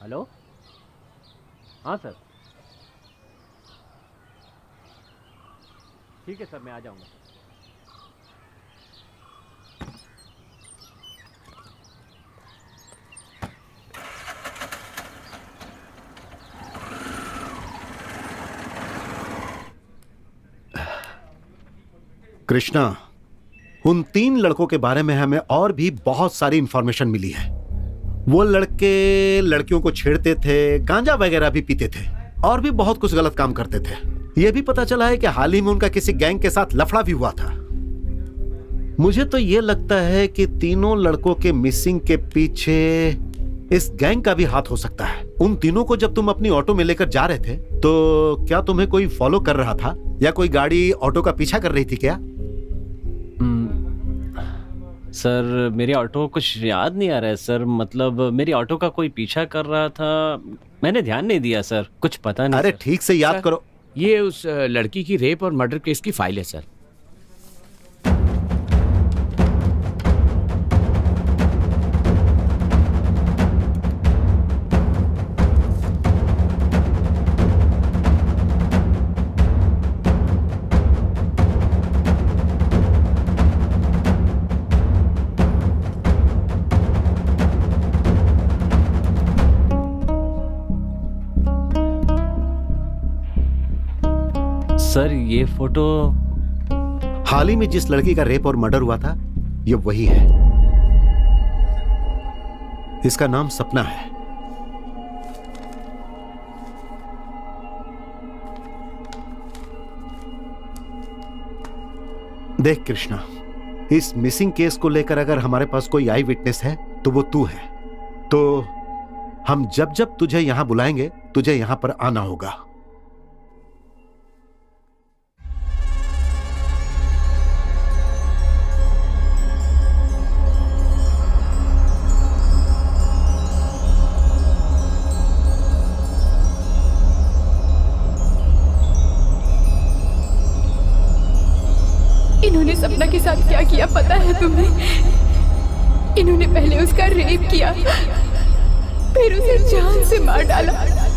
Hello. हाँ sir, ठीक है सर, मैं आ जाऊँगा। कृष्णा, उन 3 लड़कों के बारे में हमें और भी बहुत सारी इंफॉर्मेशन मिली है। वो लड़के लड़कियों को छेड़ते थे, गांजा वगैरह भी पीते थे और भी बहुत कुछ गलत काम करते थे। यह भी पता चला है कि हाल ही में उनका किसी गैंग के साथ लफड़ा भी हुआ था। मुझे तो यह लगता है कि तीनों लड़कों के मिसिंग के पीछे इस गैंग का भी हाथ हो सकता है। उन तीनों को जब तुम अपनी ऑटो में लेकर जा रहे थे तो क्या तुम्हें कोई फॉलो कर रहा था या कोई गाड़ी ऑटो का पीछा कर रही थी क्या? सर, मेरी ऑटो कुछ याद नहीं आ रहा है सर। मतलब मेरी ऑटो का कोई पीछा कर रहा था, मैंने ध्यान नहीं दिया सर, कुछ पता नहीं। अरे सर, ठीक से याद सर, करो। ये उस लड़की की रेप और मर्डर केस की फाइल है सर। सर ये फोटो हाल ही में जिस लड़की का रेप और मर्डर हुआ था, ये वही है। इसका नाम सपना है। देख कृष्णा, इस मिसिंग केस को लेकर अगर हमारे पास कोई आई विटनेस है तो वो तू है। तो हम जब जब तुझे यहां बुलाएंगे, तुझे यहां पर आना होगा। इन्होंने सपना के साथ क्या किया पता है तुम्हें? इन्होंने पहले उसका रेप किया, फिर उसे जान से मार डाला।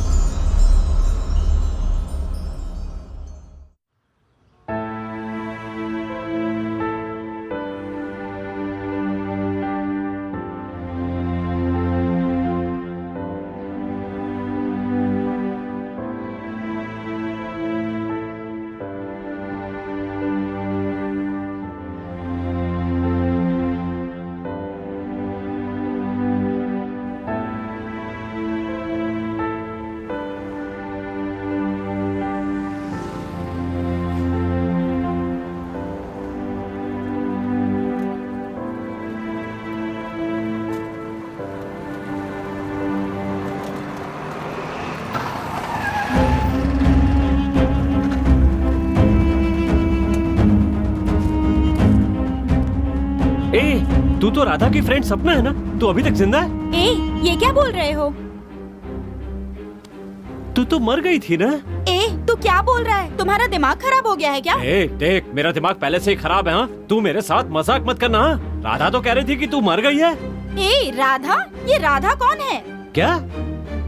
तू तो राधा की फ्रेंड सपना है ना? तू अभी तक जिंदा है? ए, ये क्या बोल रहे हो? तू तो मर गई थी ना? ए, तू क्या बोल रहा है? तुम्हारा दिमाग खराब हो गया है क्या? देख, मेरा दिमाग पहले से ही खराब है। हाँ, तू मेरे साथ मजाक मत करना। हाँ? राधा तो कह रही थी कि तू मर गई है। ए, राधा? ये राधा कौन है? क्या?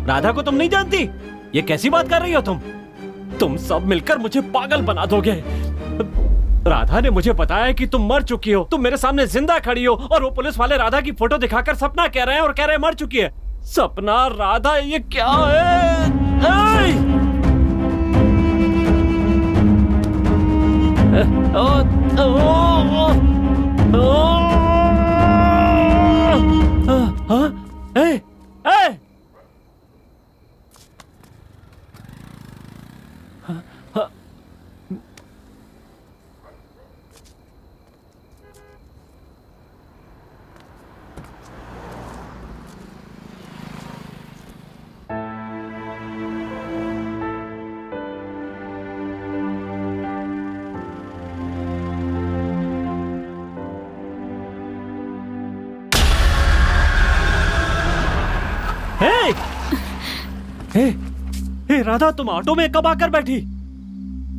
राधा को तुम नहीं जानती? ये कैसी बात कर रही हो तुम? तुम सब मिलकर मुझे पागल बना दोगे। राधा ने मुझे बताया कि तुम मर चुकी हो, तुम मेरे सामने जिंदा खड़ी हो, और वो पुलिस वाले राधा की फोटो दिखाकर सपना कह रहे हैं और कह रहे हैं मर चुकी है। सपना, राधा, ये क्या है? हे राधा, तुम ऑटो में कब आकर बैठी?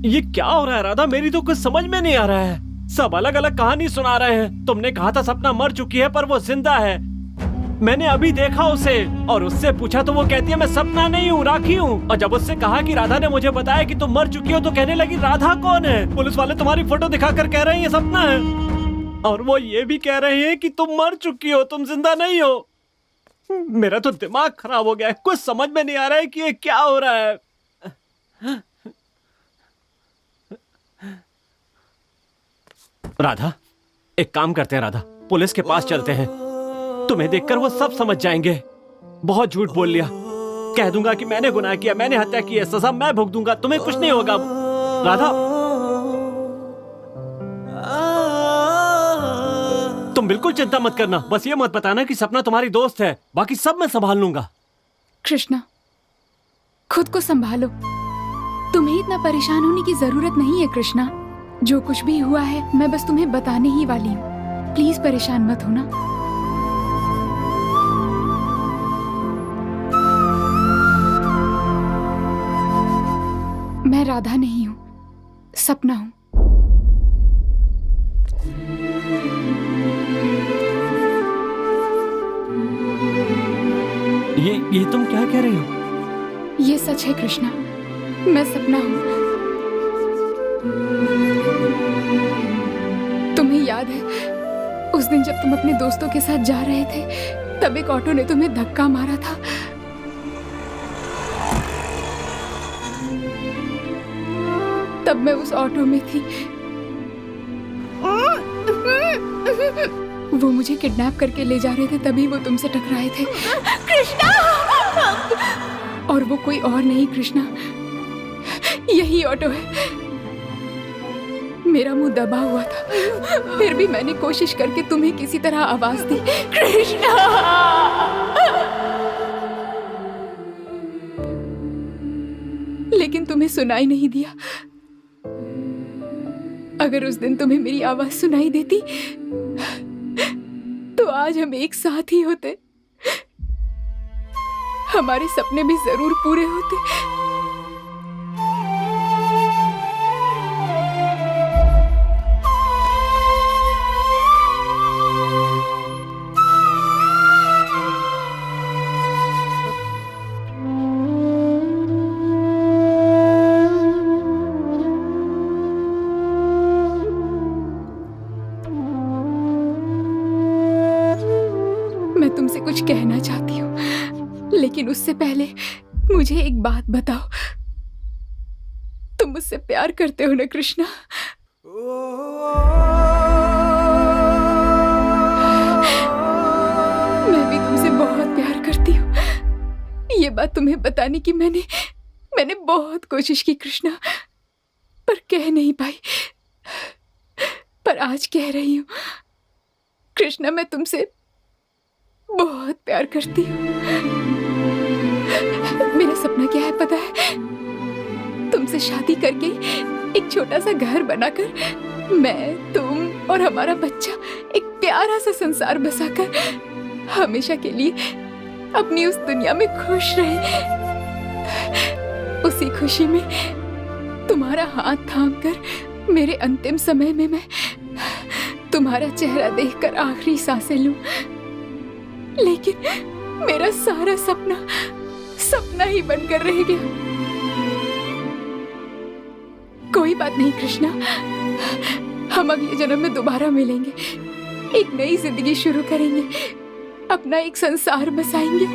ये क्या हो रहा है राधा? मेरी तो कुछ समझ में नहीं आ रहा है। सब अलग अलग कहानी सुना रहे हैं। तुमने कहा था सपना मर चुकी है पर वो जिंदा है। मैंने अभी देखा उसे और उससे पूछा तो वो कहती है मैं सपना नहीं हूँ, राखी हूँ। और जब उससे कहा कि राधा ने मुझे बताया कि तुम मर चुकी हो तो कहने लगी राधा कौन है? पुलिस वाले तुम्हारी फोटो दिखाकर कह रहे हैं ये सपना है, और वो ये भी कह रहे हैं कि तुम मर चुकी हो, तुम जिंदा नहीं हो। मेरा तो दिमाग खराब हो गया है, कुछ समझ में नहीं आ रहा है कि ये क्या हो रहा है। राधा, एक काम करते हैं राधा, पुलिस के पास चलते हैं। तुम्हें देखकर वो सब समझ जाएंगे। बहुत झूठ बोल लिया, कह दूंगा कि मैंने गुनाह किया, मैंने हत्या की है, सजा मैं भुगतूंगा, तुम्हें कुछ नहीं होगा। राधा, तुम बिल्कुल चिंता मत करना, बस ये मत बताना कि सपना तुम्हारी दोस्त है, बाकी सब मैं संभाल लूंगा। कृष्णा, खुद को संभालो। तुम्हें इतना परेशान होने की जरूरत नहीं है कृष्णा। जो कुछ भी हुआ है मैं बस तुम्हें बताने ही वाली हूँ। प्लीज परेशान मत होना। मैं राधा नहीं हूँ, सपना हूँ। ये तुम क्या कह रही हो? ये सच है कृष्णा, मैं सपना हूँ। तुम्हें याद है उस दिन जब तुम अपने दोस्तों के साथ जा रहे थे, तब एक ऑटो ने तुम्हें धक्का मारा था। तब मैं उस ऑटो में थी। वो मुझे किडनैप करके ले जा रहे थे, तभी वो तुमसे टकराए थे। कृष्णा! और वो कोई और नहीं कृष्णा, यही ऑटो है। मेरा मुंह दबा हुआ था, फिर भी मैंने कोशिश करके तुम्हें किसी तरह आवाज दी, कृष्णा! लेकिन तुम्हें सुनाई नहीं दिया। अगर उस दिन तुम्हें मेरी आवाज सुनाई देती तो आज हम एक साथ ही होते, हमारे सपने भी जरूर पूरे होते। मैं तुमसे कुछ कहना चाहती हूँ, लेकिन उससे पहले मुझे एक बात बताओ। तुम मुझसे प्यार करते हो ना कृष्णा? मैं भी तुमसे बहुत प्यार करती हूँ। ये बात तुम्हें बताने की मैंने बहुत कोशिश की कृष्णा, पर कह नहीं पाई। पर आज कह रही हूँ कृष्णा, मैं तुमसे बहुत प्यार करती हूँ। मेरा सपना क्या है पता है? तुमसे शादी करके एक छोटा सा घर बनाकर मैं, तुम और हमारा बच्चा एक प्यारा सा संसार बसाकर हमेशा के लिए अपनी उस दुनिया में खुश रहे। उसी खुशी में तुम्हारा हाथ थामकर मेरे अंतिम समय में मैं तुम्हारा चेहरा देखकर आखिरी सांसें लूं। लेकिन मेरा सारा सपना ही बनकर रह गया। कोई बात नहीं कृष्णा, हम अगले जन्म में दोबारा मिलेंगे, एक नई जिंदगी शुरू करेंगे, अपना एक संसार बसाएंगे।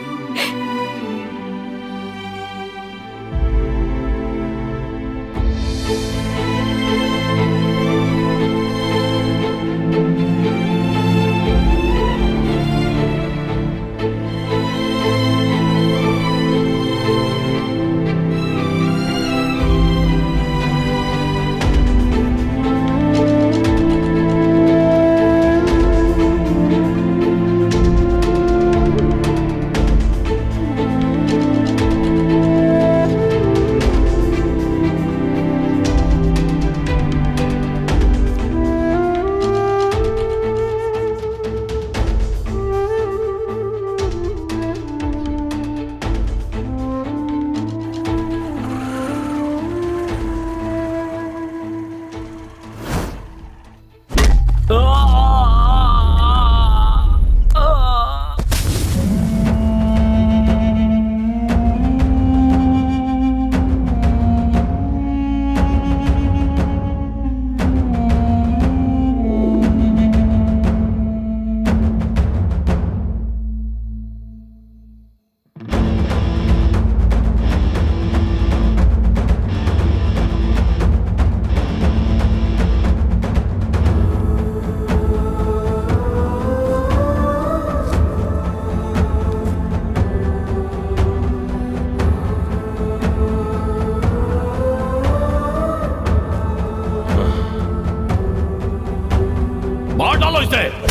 निकालो इसे।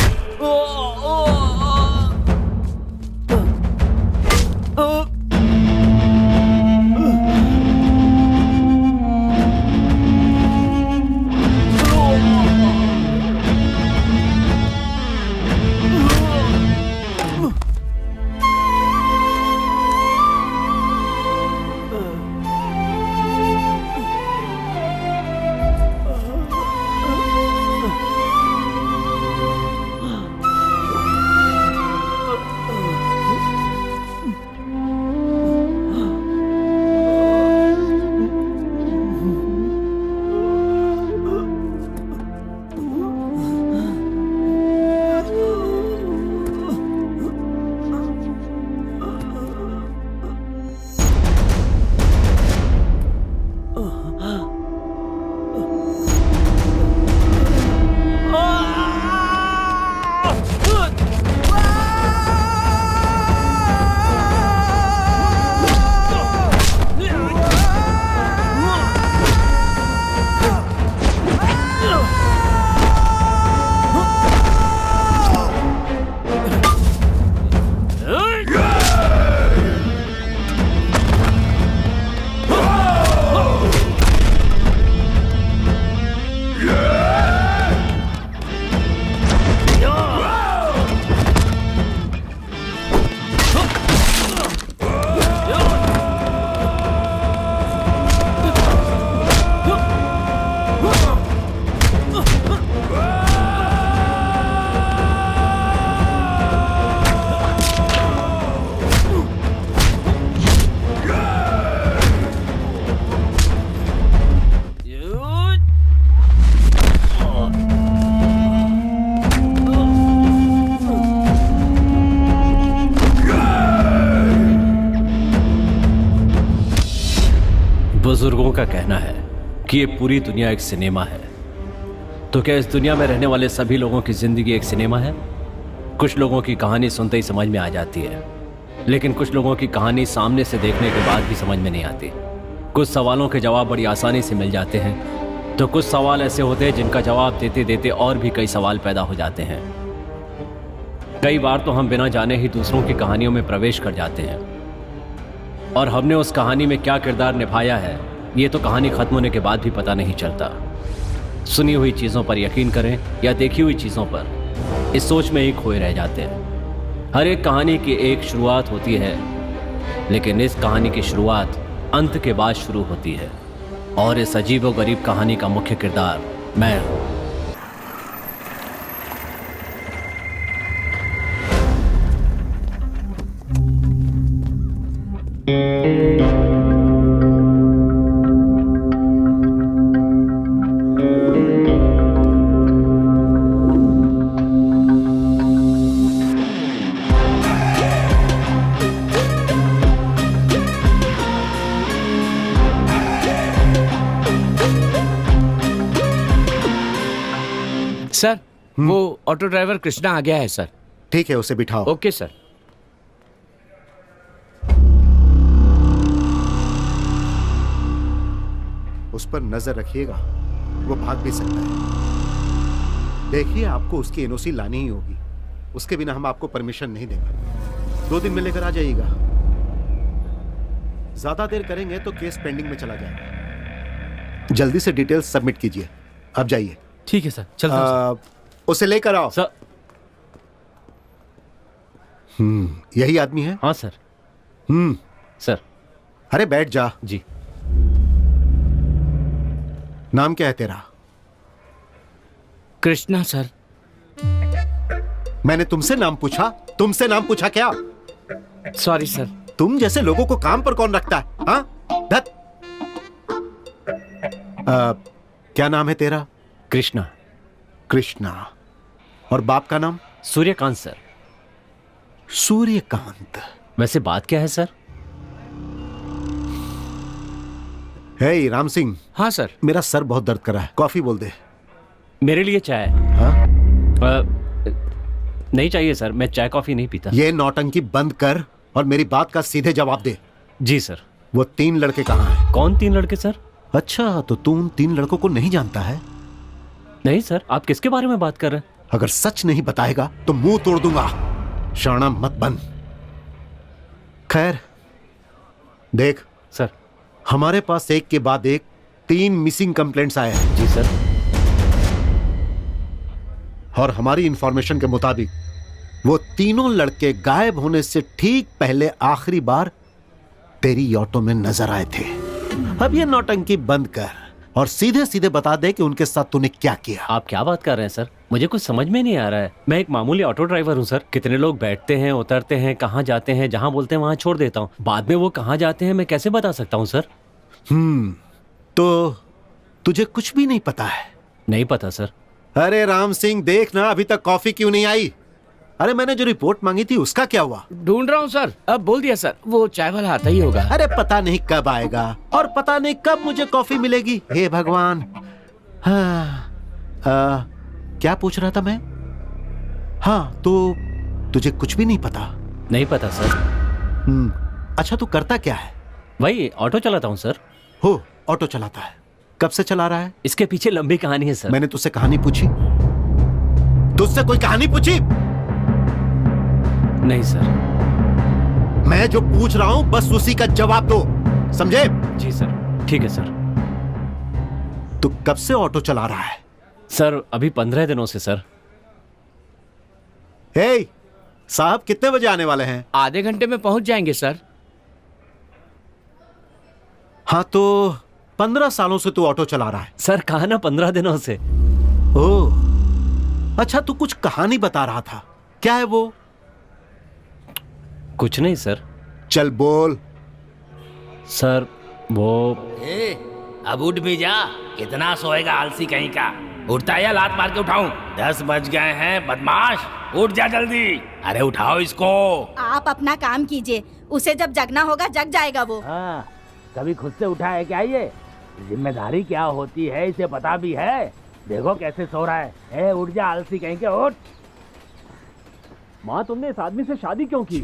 बुजुर्गों का कहना है कि ये पूरी दुनिया एक सिनेमा है। तो क्या इस दुनिया में रहने वाले सभी लोगों की जिंदगी एक सिनेमा है? कुछ लोगों की कहानी सुनते ही समझ में आ जाती है, लेकिन कुछ लोगों की कहानी सामने से देखने के बाद भी समझ में नहीं आती। कुछ सवालों के जवाब बड़ी आसानी से मिल जाते हैं, तो कुछ सवाल ऐसे होते हैं जिनका जवाब देते देते और भी कई सवाल पैदा हो जाते हैं। कई बार तो हम बिना जाने ही दूसरों की कहानियों में प्रवेश कर जाते हैं, और हमने उस कहानी में क्या किरदार निभाया है ये तो कहानी खत्म होने के बाद भी पता नहीं चलता। सुनी हुई चीज़ों पर यकीन करें या देखी हुई चीज़ों पर, इस सोच में ही खोए रह जाते हैं। हर एक कहानी की एक शुरुआत होती है, लेकिन इस कहानी की शुरुआत अंत के बाद शुरू होती है, और इस अजीबोगरीब कहानी का मुख्य किरदार मैं हूँ। सर, वो ऑटो ड्राइवर कृष्णा आ गया है सर। ठीक है, उसे बिठाओ। Okay sir. उस पर नजर रखिएगा, वो भाग भी सकता है। देखिए, आपको उसकी एनओसी लानी ही होगी, उसके बिना हम आपको परमिशन नहीं देंगे। 2 दिन में लेकर आ जाइएगा। ज्यादा देर करेंगे तो केस पेंडिंग में चला जाएगा। जल्दी से डिटेल्स सबमिट कीजिए। अब जाइए। ठीक है सर, चलता हूं उसे लेकर आओ। सर। यही आदमी है? हाँ सर। सर। अरे बैठ जा। जी। नाम क्या है तेरा? कृष्णा सर। मैंने तुमसे नाम पूछा? तुमसे नाम पूछा क्या? Sorry sir. तुम जैसे लोगों को काम पर कौन रखता है? हाँ? धत। क्या नाम है तेरा? कृष्णा। कृष्णा। और बाप का नाम? सूर्यकांत सर। सूर्यकांत। वैसे बात क्या है सर? हे राम सिंह। हाँ सर। मेरा सर बहुत दर्द कर रहा है, कॉफी बोल दे। मेरे लिए चाय। हाँ? नहीं चाहिए सर, मैं चाय कॉफी नहीं पीता। ये नौटंकी बंद कर और मेरी बात का सीधे जवाब दे। जी सर। वो 3 लड़के कहाँ हैं? कौन 3 लड़के सर? अच्छा, तो तू उन 3 लड़कों को नहीं जानता है? नहीं सर, आप किसके बारे में बात कर रहे हैं? अगर सच नहीं बताएगा तो मुंह तोड़ दूंगा। शाना मत बन। खैर देख सर। हमारे पास एक के बाद एक 3 मिसिंग कंप्लेंट्स आए हैं जी सर। और हमारी इंफॉर्मेशन के मुताबिक वो तीनों लड़के गायब होने से ठीक पहले आखिरी बार तेरी ऑटो में नजर आए थे। अब ये नौटंकी बंद कर और सीधे सीधे बता दे कि उनके साथ तूने क्या किया। आप क्या बात कर रहे हैं सर? मुझे कुछ समझ में नहीं आ रहा है। मैं एक मामूली ऑटो ड्राइवर हूँ सर। कितने लोग बैठते हैं, उतरते हैं, कहाँ जाते हैं, जहाँ बोलते हैं वहाँ छोड़ देता हूँ। बाद में वो कहाँ जाते हैं मैं कैसे बता सकता हूँ सर? तो तुझे कुछ भी नहीं पता है? नहीं पता सर। अरे राम सिंह देख ना, अभी तक कॉफी क्यों नहीं आई? अरे मैंने जो रिपोर्ट मांगी थी उसका क्या हुआ? ढूंढ रहा हूँ सर। अब बोल दिया सर, वो चाय वाला आता ही होगा। अरे पता नहीं कब आएगा और पता नहीं कब मुझे कॉफी मिलेगी। हे भगवान। हाँ, क्या पूछ रहा था मैं? हाँ, तो तुझे कुछ भी नहीं पता? नहीं पता सर। अच्छा, तू करता क्या है? वही ऑटो चलाता हूँ सर। हो, ऑटो चलाता है। कब से चला रहा है? इसके पीछे लंबी कहानी है सर। मैंने तुझसे कहानी पूछी? तुझसे कोई कहानी पूछी? नहीं सर। मैं जो पूछ रहा हूं बस उसी का जवाब दो, समझे? जी सर। ठीक है सर। तू कब से ऑटो चला रहा है? सर अभी 15 दिनों से सर। हे साहब, कितने बजे आने वाले हैं? आधे घंटे में पहुंच जाएंगे सर। हाँ, तो 15 सालों से तू ऑटो चला रहा है? सर कहा ना 15 दिनों से। ओह अच्छा, तू कुछ कहानी बता रहा था, क्या है वो? कुछ नहीं सर। चल बोल। सर वो अब उठ भी जा। कितना सोएगा आलसी कहीं का? उठता है या लात मार के उठाऊं? 10 बज गए हैं बदमाश, उठ जा जल्दी। अरे उठाओ इसको। आप अपना काम कीजिए, उसे जब जगना होगा जग जाएगा वो। हाँ, कभी खुद से उठा है क्या ये? जिम्मेदारी क्या होती है इसे पता भी है। देखो कैसे सो रहा है। उठ जा आलसी कहीं के, उठ। माँ तुमने इस आदमी से शादी क्यों की?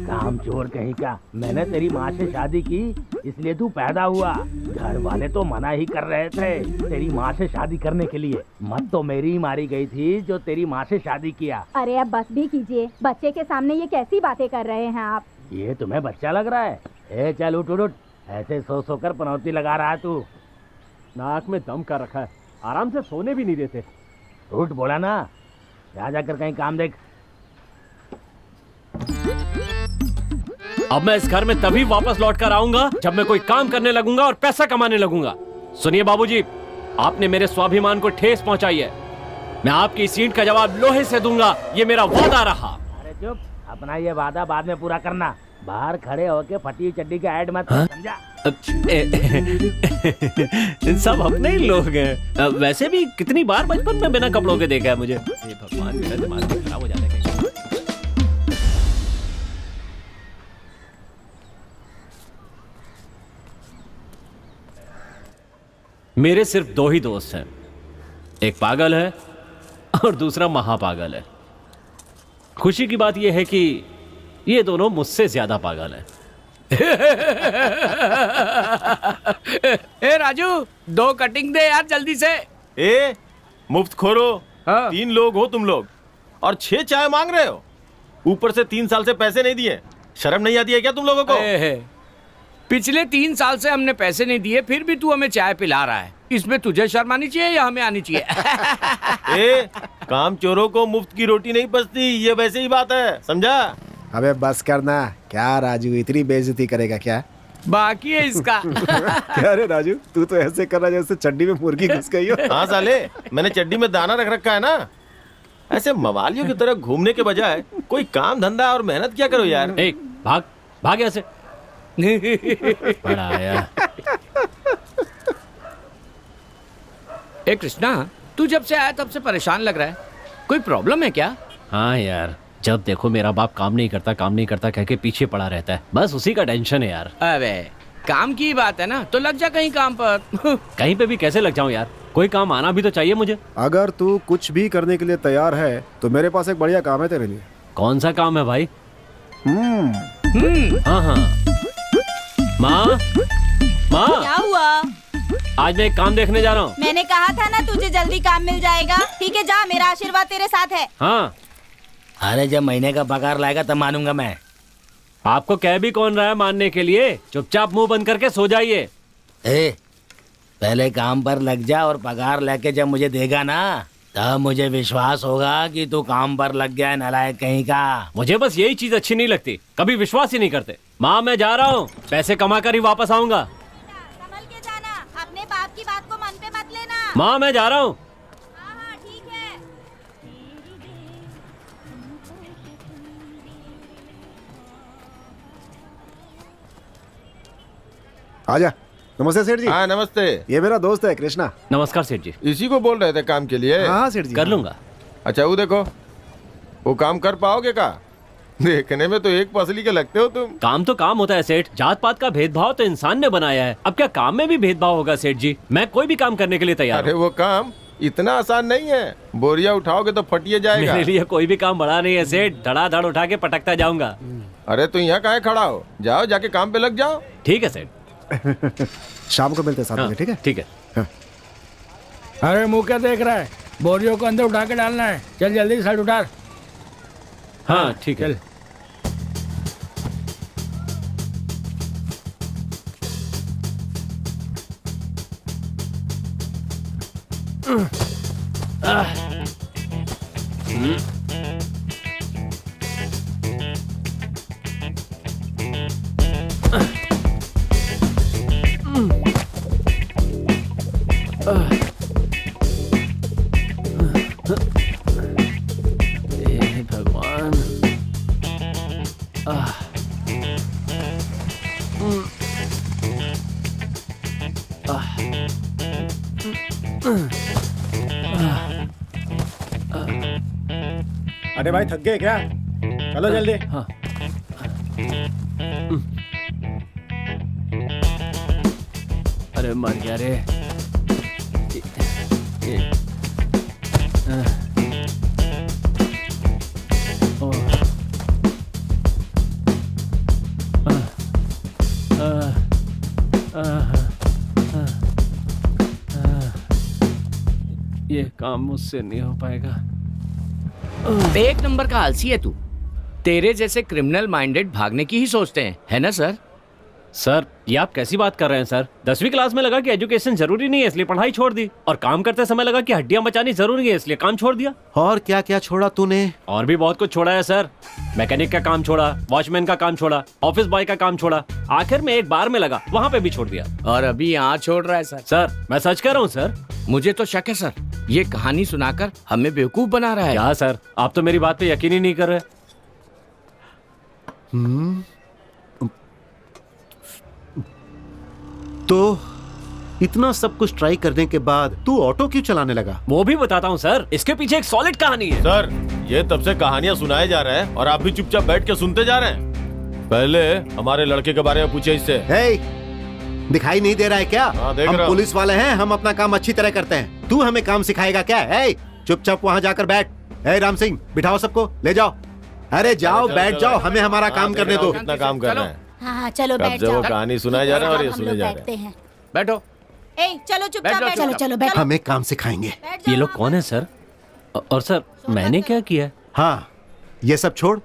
काम चोर कहीं का। मैंने तेरी माँ से शादी की इसलिए तू पैदा हुआ। घर वाले तो मना ही कर रहे थे तेरी माँ से शादी करने के लिए। मत तो मेरी ही मारी गई थी जो तेरी माँ से शादी किया। अरे अब बस भी कीजिए, बच्चे के सामने ये कैसी बातें कर रहे हैं आप? ये तुम्हें बच्चा लग रहा है? चल उठ उठ उठ। ऐसे सो सो कर पनौती लगा रहा है तू। नाक में दम कर रखा है, आराम से सोने भी नहीं देते। उठ बोला ना, जा जाकर कहीं काम देख। अब मैं इस घर में तभी वापस लौट कर आऊंगा जब मैं कोई काम करने लगूंगा और पैसा कमाने लगूंगा। सुनिए बाबूजी, आपने मेरे स्वाभिमान को ठेस पहुंचाई है। मैं आपकी सीट का जवाब लोहे से दूंगा, ये मेरा वादा रहा। अरे चुप, अपना ये वादा बाद में पूरा करना। बाहर खड़े होके फटी चड्डी का ऐड मत कर, समझा? सब अपने ही लोग हैं। वैसे भी कितनी बार बचपन में बिना कपड़ों के देखा है मुझे। हे भगवान, मेरा दिमाग भी खराब हो जाता है कहीं। मेरे सिर्फ 2 ही दोस्त हैं, एक पागल है और दूसरा महापागल है। खुशी की बात यह है कि ये दोनों मुझसे ज्यादा पागल हैं। ए राजू, 2 कटिंग दे यार जल्दी से। मुफ्त खोरो। हाँ। 3 लोग हो तुम लोग और 6 चाय मांग रहे हो। ऊपर से 3 साल से पैसे नहीं दिए। शर्म नहीं आती है क्या तुम लोगों को? पिछले 3 साल से हमने पैसे नहीं दिए, फिर भी तू हमें चाय पिला रहा है। इसमें तुझे शर्म आनी चाहिए या हमें आनी चाहिए? काम चोरों को मुफ्त की रोटी नहीं पचती, ये वैसे ही बात है, समझा? अबे बस करना। क्या राजू, इतनी बेइज्जती करेगा क्या? बाकी है इसका। क्या रे राजू, तू तो ऐसे कर रहा जैसे चड्डी में मुर्गी घुस गई हो। हाँ साले, मैंने चड्डी में दाना रख रखा है ना। ऐसे मवालियों की तरह घूमने के बजाय कोई काम धंधा और मेहनत क्या करो यार। भाग भाग ऐसे। बड़ा आया। ए कृष्णा, तू जब से आया तब से परेशान लग रहा है, कोई प्रॉब्लम है क्या? हाँ यार, जब देखो मेरा बाप काम नहीं करता कह के पीछे पड़ा रहता है, बस उसी का टेंशन है यार। अबे काम की बात है ना, तो लग जा कहीं काम पर। कहीं पे भी कैसे लग जाऊं यार, कोई काम आना भी तो चाहिए मुझे। अगर तू कुछ भी करने के लिए तैयार है तो मेरे पास एक बढ़िया काम है तेरे लिए। कौन सा काम है भाई? हाँ हाँ। माँ माँ, क्या हुआ? आज मैं एक काम देखने जा रहा हूँ। मैंने कहा था ना तुझे जल्दी काम मिल जाएगा। ठीक है जा, मेरा आशीर्वाद तेरे साथ है। हाँ, अरे जब महीने का पगार लाएगा तब मानूंगा मैं। आपको कह भी कौन रहा है मानने के लिए? चुपचाप मुंह बंद करके सो जाइए। पहले काम पर लग जा और पगार लेके जब मुझे देगा ना तब मुझे विश्वास होगा कि तू काम पर लग गया है, नालायक कहीं का। मुझे बस यही चीज अच्छी नहीं लगती, कभी विश्वास ही नहीं करते। माँ मैं जा रहा हूँ, पैसे कमा कर ही वापस आऊंगा। संभल के जाना, अपने बाप की बात को मन पे मत लेना। माँ मैं जा रहा हूँ। हाँ हाँ ठीक है। आजा। नमस्ते सेठ जी। हाँ नमस्ते। ये मेरा दोस्त है कृष्णा। नमस्कार सेठ जी। इसी को बोल रहे थे काम के लिए? हाँ सेठ जी। कर लूंगा। अच्छा वो देखो, वो काम कर पाओगे का? देखने में तो एक पसली के लगते हो तुम। काम तो काम होता है सेठ, जात पात का भेदभाव तो इंसान ने बनाया है, अब क्या काम में भी भेदभाव होगा सेठ जी? मैं कोई भी काम करने के लिए तैयार अरे हूँ। वो काम इतना आसान नहीं है, बोरिया उठाओगे तो फटिए जाएगा। मेरे लिए कोई भी काम बड़ा नहीं है सेठ, धड़ाधड़ उठा के पटकता जाऊंगा। अरे तो यहाँ काहे खड़ा हो, जाओ जाके काम पे लग जाओ। ठीक है सेठ। शाम को मिलते हैं 7 हाँ, बजे, ठीक है? ठीक है। अरे मुंह क्या देख रहा है? बोरियों को अंदर उठा के डालना है। चल जल्दी शर्ट उतार। हाँ ठीक है। हे भगवान। अरे भाई थक गए क्या? चलो जल्दी। हाँ। अरे मर गया रे। ये काम मुझसे नहीं हो पाएगा। एक नंबर का आलसी है तू। तेरे जैसे क्रिमिनल माइंडेड भागने की ही सोचते हैं, है ना सर? सर ये आप कैसी बात कर रहे हैं सर? 10वीं क्लास में लगा कि एजुकेशन जरूरी नहीं है इसलिए पढ़ाई छोड़ दी, और काम करते समय लगा कि हड्डियां बचानी जरूरी है इसलिए काम छोड़ दिया। और क्या क्या छोड़ा तूने? और भी बहुत कुछ छोड़ा है सर। मैकेनिक का काम छोड़ा, वॉचमैन का काम छोड़ा, ऑफिस बॉय का काम छोड़ा, आखिर में एक बार में लगा वहाँ पे भी छोड़ दिया। और अभी यहाँ छोड़ रहा है सर? सर मैं सच कह रहा हूँ सर। मुझे तो शक है सर, ये कहानी सुनाकर हमें बेवकूफ बना रहा है। क्या सर, आप तो मेरी बात पे यकीन ही नहीं कर रहे। तो इतना सब कुछ ट्राई करने के बाद तू ऑटो क्यों चलाने लगा? वो भी बताता हूँ सर, इसके पीछे एक सॉलिड कहानी है। सर ये तब से कहानियां सुनाए जा रहे हैं और आप भी चुपचाप बैठ के सुनते जा रहे हैं। पहले हमारे लड़के के बारे में पूछे इससे। हे, दिखाई नहीं दे रहा है क्या? हाँ, देख हम रहा हूं। पुलिस वाले हैं, हम अपना काम अच्छी तरह करते हैं। तू हमें काम सिखाएगा क्या? हे, चुपचाप वहाँ जाकर बैठ। हे राम सिंह, बिठाओ सबको, ले जाओ। अरे जाओ, चलो, बैठ चलो, जाओ, चलो। हमें हमारा हाँ, काम देख करने रहा हूं दो। कितना काम कर रहे हैं। हाँ हाँ चलो कब बैठ से वो जाओ। कहानी सुनाए जा रहे हैं और ये हम सुने लोग जा रहे बैठते हैं। हैं। बैठो। ए चलो चुपचाप बैठ जाओ, बैठो। चलो चुपचाप। चलो बैठो। हमें काम सिखाएंगे। बैठ जाओ ये लोग वहाँ कौन है सर? और सर मैंने क्या किया? हाँ, ये सब छोड़,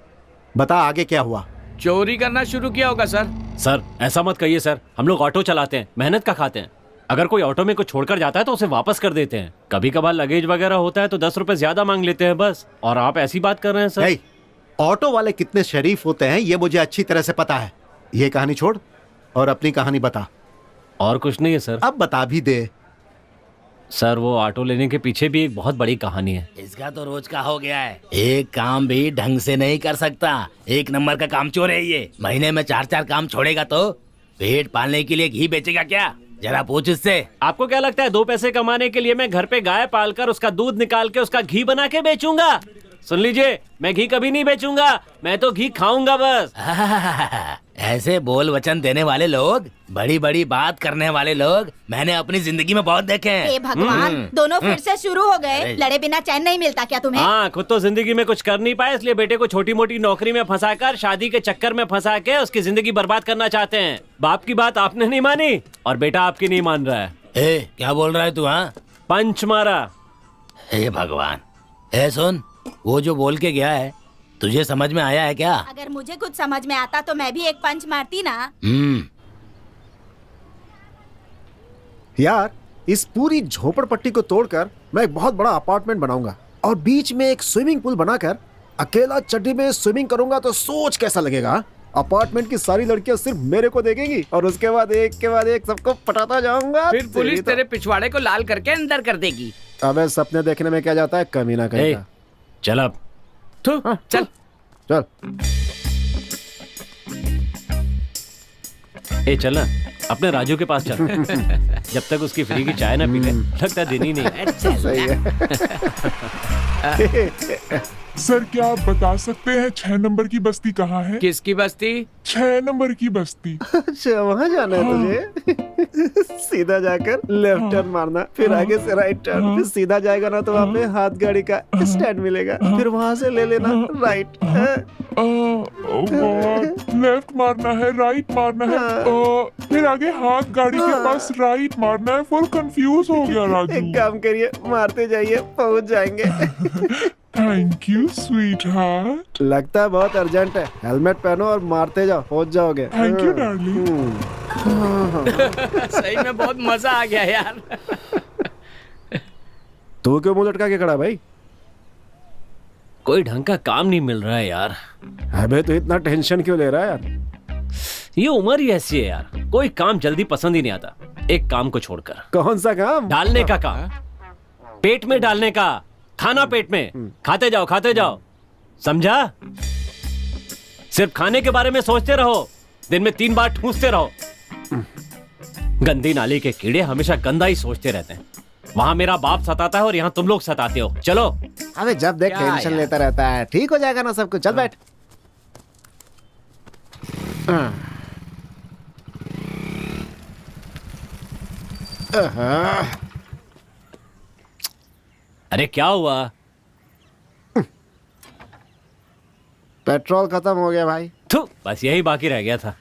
बता आगे क्या हुआ? चोरी करना शुरू किया होगा सर। सर ऐसा मत कहिए सर, हम लोग ऑटो चलाते हैं, मेहनत का खाते हैं। अगर कोई ऑटो में कुछ छोड़कर जाता है तो उसे वापस कर देते हैं। कभी कभार लगेज वगैरह होता है तो 10 रुपए ज्यादा मांग लेते हैं बस। और आप ऐसी बात कर रहे हैं सर? हे, ऑटो वाले कितने शरीफ होते हैं ये मुझे अच्छी तरह से पता है। ये कहानी छोड़ और अपनी कहानी बता। और कुछ नहीं है सर। अब बता भी दे। सर वो ऑटो लेने के पीछे भी एक बहुत बड़ी कहानी है। इसका तो रोज का हो गया है, एक काम भी ढंग से नहीं कर सकता। एक नंबर का काम चोर है ये। महीने में 4-4 काम छोड़ेगा तो पेट पालने के लिए घी बेचेगा क्या? जरा पूछ इससे। आपको क्या लगता है 2 पैसे कमाने के लिए मैं घर पे गाय पालकर उसका दूध निकाल के उसका घी बना के बेचूंगा? सुन लीजिए, मैं घी कभी नहीं बेचूंगा, मैं तो घी खाऊंगा बस। ऐसे बोल वचन देने वाले लोग, बड़ी बड़ी बात करने वाले लोग मैंने अपनी जिंदगी में बहुत देखे हैं। हे भगवान, दोनों फिर से शुरू हो गए। अरे। लड़े बिना चैन नहीं मिलता क्या तुम्हें? हाँ, खुद तो जिंदगी में कुछ कर नहीं पाए इसलिए बेटे को छोटी मोटी नौकरी में फंसाकर शादी के चक्कर में फंसा के उसकी जिंदगी बर्बाद करना चाहते हैं। बाप की बात आपने नहीं मानी और बेटा आपकी नहीं मान रहा है। ए, क्या बोल रहा है तू? हाँ, पंच मारा। हे भगवान। ए सुन, वो जो बोल के गया है तुझे समझ में आया है क्या? अगर मुझे कुछ समझ में आता तो मैं भी एक पंच मारती ना। यार, इस पूरी झोपड़पट्टी को तोड़कर मैं एक बहुत बड़ा अपार्टमेंट बनाऊंगा और बीच में एक स्विमिंग पूल बनाकर अकेला चड्डी में स्विमिंग करूंगा तो सोच कैसा लगेगा? अपार्टमेंट की सारी लड़कियां सिर्फ मेरे को देखेंगी और उसके बाद एक के बाद एक सबको पटाता जाऊंगा। फिर पुलिस तेरे पिछवाड़े को लाल करके अंदर कर देगी। अबे सपने देखने में क्या जाता है, कमीना कहीं का। चल अब। चल चल। ए चल ना, अपने राजू के पास चल। जब तक उसकी फ्री की चाय ना पी ले, लगता दिन ही नहीं। सही है। सर क्या आप बता सकते हैं 6 नंबर की बस्ती कहाँ है? किसकी बस्ती? 6 नंबर की बस्ती। अच्छा, वहाँ जाना है तुझे? सीधा जाकर लेफ्ट टर्न मारना, फिर आगे से राइट टर्न, फिर सीधा जाएगा ना तो वहाँ पे हाथ गाड़ी का स्टैंड मिलेगा, फिर वहाँ से ले लेना राइट। लेफ्ट मारना है, राइट मारना है, फिर आगे हाथ गाड़ी के पास राइट मारना है। फुल कंफ्यूज हो गया राजू। एक काम करिए, मारते जाइए, पहुँच जाएंगे। Thank you sweet heart. लगता है बहुत अर्जेंट है। हेलमेट पहनो और मारते जाओ, पहुँच जाओगे। Thank you darling. सही में बहुत मजा आ गया यार। तू क्यों मुंह लटका के खड़ा भाई? कोई ढंग का काम नहीं मिल रहा है यार। अबे तो इतना टेंशन क्यों ले रहा है यार? ये उम्र ही ऐसी है यार, कोई काम जल्दी पसंद ही नहीं आता। एक काम को छोड़कर। कौन सा काम? डालने का काम, पेट में डालने का। खाना पेट में, खाते जाओ खाते जाओ, समझा? सिर्फ खाने के बारे में सोचते रहो, दिन में 3 बार ठूंसते रहो। गंदी नाली के कीड़े हमेशा गंदा ही सोचते रहते हैं। वहां मेरा बाप सताता है और यहाँ तुम लोग सताते हो। चलो। अबे जब देख टेंशन लेता रहता है, ठीक हो जाएगा ना सब कुछ। चल बैठ। अरे क्या हुआ? पेट्रोल खत्म हो गया भाई। थू, बस यही बाकी रह गया था।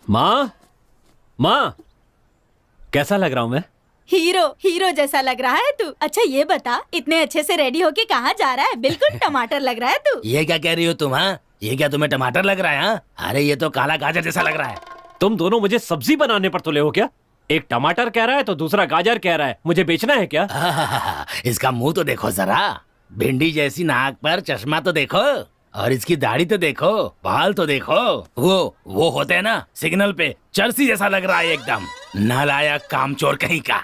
माँ, माँ, कैसा लग रहा हूँ मैं? हीरो हीरो जैसा लग रहा है तू। अच्छा ये बता, इतने अच्छे से रेडी होके कहाँ जा रहा है? बिल्कुल टमाटर लग रहा है तू। ये क्या कह रही हो तुम? हाँ, ये क्या तुम्हें टमाटर लग रहा है? हाँ, अरे ये तो काला गाजर जैसा लग रहा है। तुम दोनों मुझे सब्जी बनाने पर तुले हो क्या? एक टमाटर कह रहा है तो दूसरा गाजर कह रहा है। मुझे बेचना है क्या? इसका मुंह तो देखो जरा, भिंडी जैसी नाक पर चश्मा तो देखो, और इसकी दाढ़ी तो देखो, बाल तो देखो। वो होते हैं ना सिग्नल पे, चर्सी जैसा लग रहा है एकदम। नालायक कामचोर कहीं का।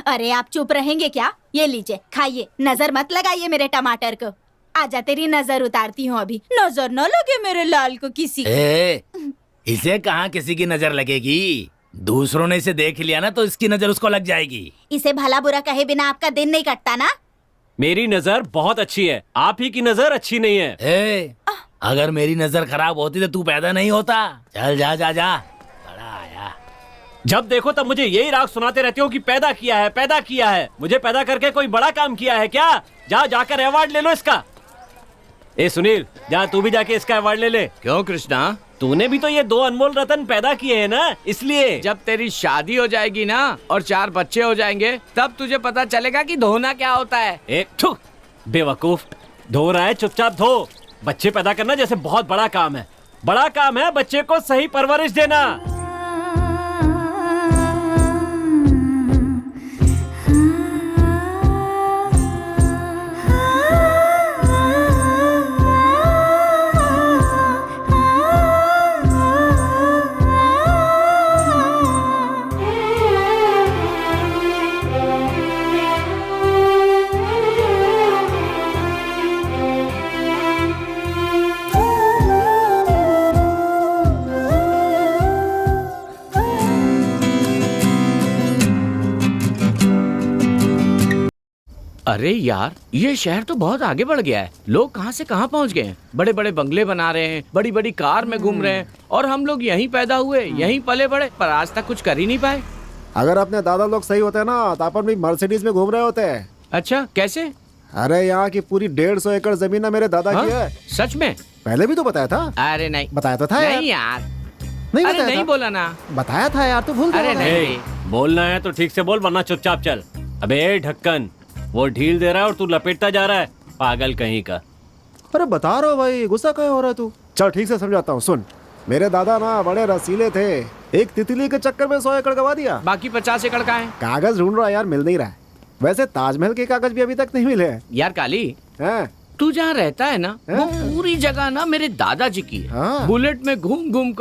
अरे आप चुप रहेंगे क्या? ये लीजिए, खाइए, नजर मत लगाइए मेरे टमाटर को। आजा, तेरी नजर उतारती हूँ अभी। नजर न लगे मेरे लाल को किसी की। इसे कहाँ किसी की नजर लगेगी? दूसरों ने इसे देख लिया ना तो इसकी नजर उसको लग जाएगी। इसे भला बुरा कहे बिना आपका दिन नहीं कटता ना? मेरी नजर बहुत अच्छी है, आप ही की नजर अच्छी नहीं है। अगर मेरी नजर खराब होती तो तू पैदा नहीं होता। चल जा जा जा, बड़ा आया। जब देखो तब मुझे यही राग सुनाते रहते हो कि पैदा किया है, पैदा किया है। मुझे पैदा करके कोई बड़ा काम किया है क्या? जाकर अवार्ड ले लो इसका। ए सुनील, जा तू भी जाके इसका अवार्ड ले ले। क्यों कृष्णा? तूने भी तो ये 2 अनमोल रतन पैदा किए हैं ना, इसलिए। जब तेरी शादी हो जाएगी ना और 4 बच्चे हो जाएंगे, तब तुझे पता चलेगा कि धोना क्या होता है। बेवकूफ, धो रहा है चुपचाप धो। बच्चे पैदा करना जैसे बहुत बड़ा काम है। बड़ा काम है बच्चे को सही परवरिश देना। अरे यार, ये शहर तो बहुत आगे बढ़ गया है। लोग कहाँ से कहाँ पहुँच गए हैं। बड़े बड़े बंगले बना रहे हैं, बड़ी बड़ी कार में घूम रहे हैं, और हम लोग यहीं पैदा हुए, यहीं पले बड़े, पर आज तक कुछ कर ही नहीं पाए। अगर अपने दादा लोग सही होते ना तो अपन भी मर्सिडीज में घूम रहे होते हैं। अच्छा, कैसे? अरे यहाँ की पूरी 150 एकड़ जमीन ना मेरे दादा की है। सच में? पहले भी तो बताया था। अरे नहीं बताया तो था नहीं यार, नहीं अरे बताया नहीं था? बोला ना। बताया था यार, तू भूल अरे गया। नहीं, बोलना है तो ठीक से बोल, वरना चुपचाप चल। अबे ढक्कन, वो ढील दे रहा है और तू लपेटता जा रहा है, पागल कहीं का। अरे बता रहा हूँ भाई, गुस्सा क्यों हो रहा है तू? चल ठीक से समझाता हूँ, सुन। मेरे दादा ना बड़े रसीले थे, एक तितली के चक्कर में 100 एकड़ गवा दिया। बाकी 50 एकड़ का है। कागज ढूंढ रहा है यार, मिल नहीं रहा है। वैसे ताजमहल के कागज भी अभी तक नहीं मिले हैं। यार काली, तू जहाँ रहता है ना, वो पूरी जगह ना मेरे दादाजी की है। बुलेट में घूम घूम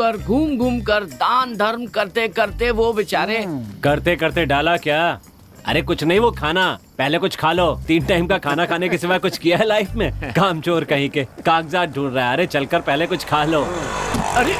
कर दान धर्म करते करते वो बेचारे करते करते डाला क्या? अरे कुछ नहीं, वो खाना पहले कुछ खा लो। 3 टाइम का खाना खाने के सिवा कुछ किया है लाइफ में? कामचोर कहीं के, कागजात ढूंढ रहा है। अरे चलकर पहले कुछ खा लो। अरे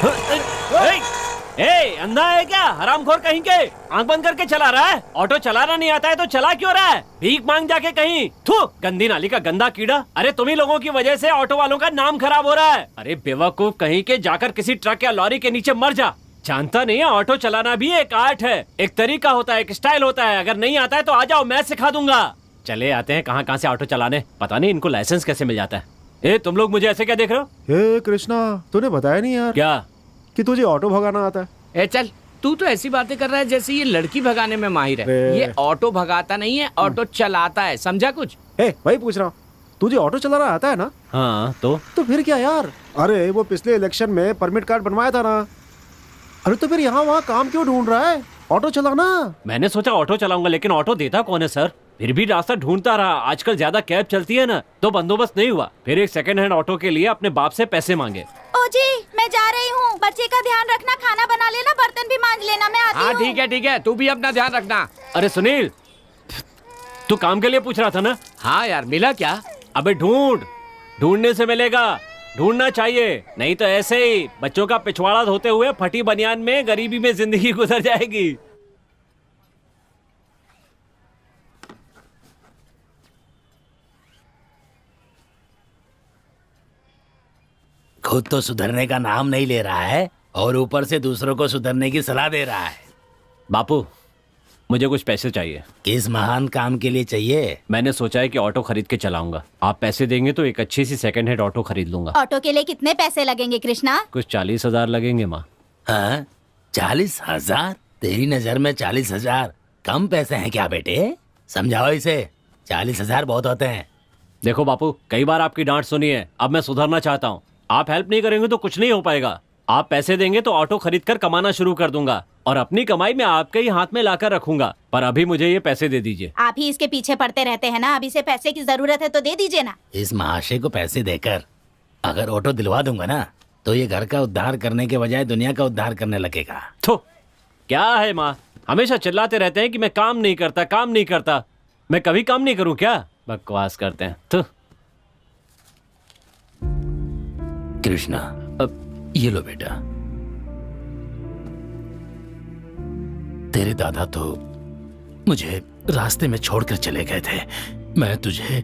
अंधा है क्या? हरामखोर कहीं के, आंख बंद करके चला रहा है। ऑटो चलाना नहीं आता है तो चला क्यों रहा है? भीख मांग जाके कहीं। थू, गंदी नाली का गंदा कीड़ा। अरे तुम्ही लोगों की वजह से ऑटो वालों का नाम खराब हो रहा है। अरे बेवकूफ कहीं के, जाकर किसी ट्रक या लॉरी के नीचे मर जा। जानता नहीं है, ऑटो चलाना भी एक आर्ट है, एक तरीका होता है, एक स्टाइल होता है। अगर नहीं आता है तो आ जाओ, मैं सिखा दूंगा। चले आते हैं कहाँ से ऑटो चलाने, पता नहीं इनको लाइसेंस कैसे मिल जाता है। तुम लोग मुझे ऐसे क्या देख रहे हो? हे कृष्णा, तूने बताया नहीं यार क्या कि तुझे ऑटो भगाना आता है? चल, तू तो ऐसी बातें कर रहा है जैसे ये लड़की भगाने में माहिर है। ये ऑटो भगाता नहीं है, ऑटो चलाता है, समझा कुछ? वही पूछ रहा हूँ, तुझे ऑटो चलाना आता है ना? हाँ तो फिर क्या यार? अरे वो पिछले इलेक्शन में परमिट कार्ड बनवाया था ना। अरे तो फिर यहाँ वहाँ काम क्यों ढूंढ रहा है? ऑटो चलाना। मैंने सोचा ऑटो चलाऊंगा, लेकिन ऑटो देता कौन है सर? फिर भी रास्ता ढूंढता रहा। आजकल ज्यादा कैब चलती है ना, तो बंदोबस्त नहीं हुआ। फिर एक सेकंड हैंड ऑटो के लिए अपने बाप से पैसे मांगे। ओ जी, मैं जा रही हूँ। बच्चे का ध्यान रखना, खाना बना लेना, बर्तन भी मांज लेना, मैं आती हूँ। हाँ ठीक है, तू भी अपना ध्यान रखना। अरे सुनील, तू काम के लिए पूछ रहा था ना? हाँ यार, मिला क्या? अबे ढूंढने से मिलेगा, ढूंढना चाहिए, नहीं तो ऐसे ही बच्चों का पिछवाड़ा धोते हुए फटी बनियान में गरीबी में जिंदगी गुजर जाएगी। खुद तो सुधरने का नाम नहीं ले रहा है और ऊपर से दूसरों को सुधरने की सलाह दे रहा है। बापू, मुझे कुछ पैसे चाहिए। किस महान काम के लिए चाहिए? मैंने सोचा है कि ऑटो खरीद के चलाऊंगा। आप पैसे देंगे तो एक अच्छी सी सेकंड हैंड ऑटो खरीद लूंगा। ऑटो के लिए कितने पैसे लगेंगे कृष्णा? कुछ 40,000 लगेंगे माँ। हाँ, 40,000? तेरी नजर में 40,000 कम पैसे हैं क्या बेटे? समझाओ इसे, 40,000 बहुत होते हैं। देखो बापू, कई बार आपकी डांट सुनी है, अब मैं सुधरना चाहता हूँ। आप हेल्प नहीं करेंगे तो कुछ नहीं हो पाएगा। आप पैसे देंगे तो ऑटो खरीद कर कमाना शुरू कर दूंगा और अपनी कमाई में आपके ही हाथ में लाकर रखूंगा, पर अभी मुझे ये पैसे दे दीजिए। आप ही इसके पीछे पड़ते रहते हैं ना, अभी से पैसे की जरूरत है तो दे दीजिए ना। इस महाशय को पैसे देकर अगर ऑटो दिलवा दूंगा ना तो ये घर का उद्धार करने के बजाय दुनिया का उद्धार करने लगेगा। तो क्या है माँ, हमेशा चिल्लाते रहते हैं कि मैं काम नहीं करता, काम नहीं करता। मैं कभी काम नहीं करूं क्या? बकवास करते हैं। तो कृष्णा, अब ये लो बेटा, तेरे दादा तो मुझे रास्ते में छोड़कर चले गए थे। मैं तुझे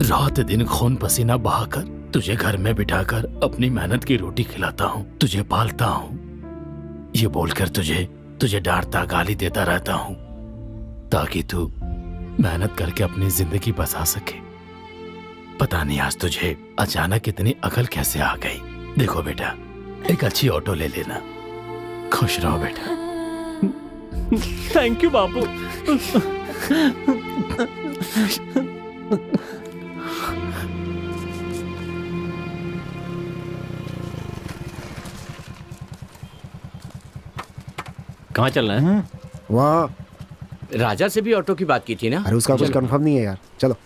रात दिन खून पसीना बहाकर तुझे घर में बिठाकर अपनी मेहनत की रोटी खिलाता हूँ, तुझे पालता हूँ, ये बोलकर तुझे डांटता गाली देता रहता हूँ ताकि तू मेहनत करके अपनी जिंदगी बसा सके। पता नहीं आज तुझे अचानक इतनी अकल कैसे आ गई। देखो बेटा, एक अच्छी ऑटो ले लेना। खुश रहो बेटा। थैंक यू बापू। कहाँ चल रहे हैं? वहाँ। राजा से भी ऑटो की बात की थी ना? अरे उसका कुछ कंफर्म नहीं है यार, चलो।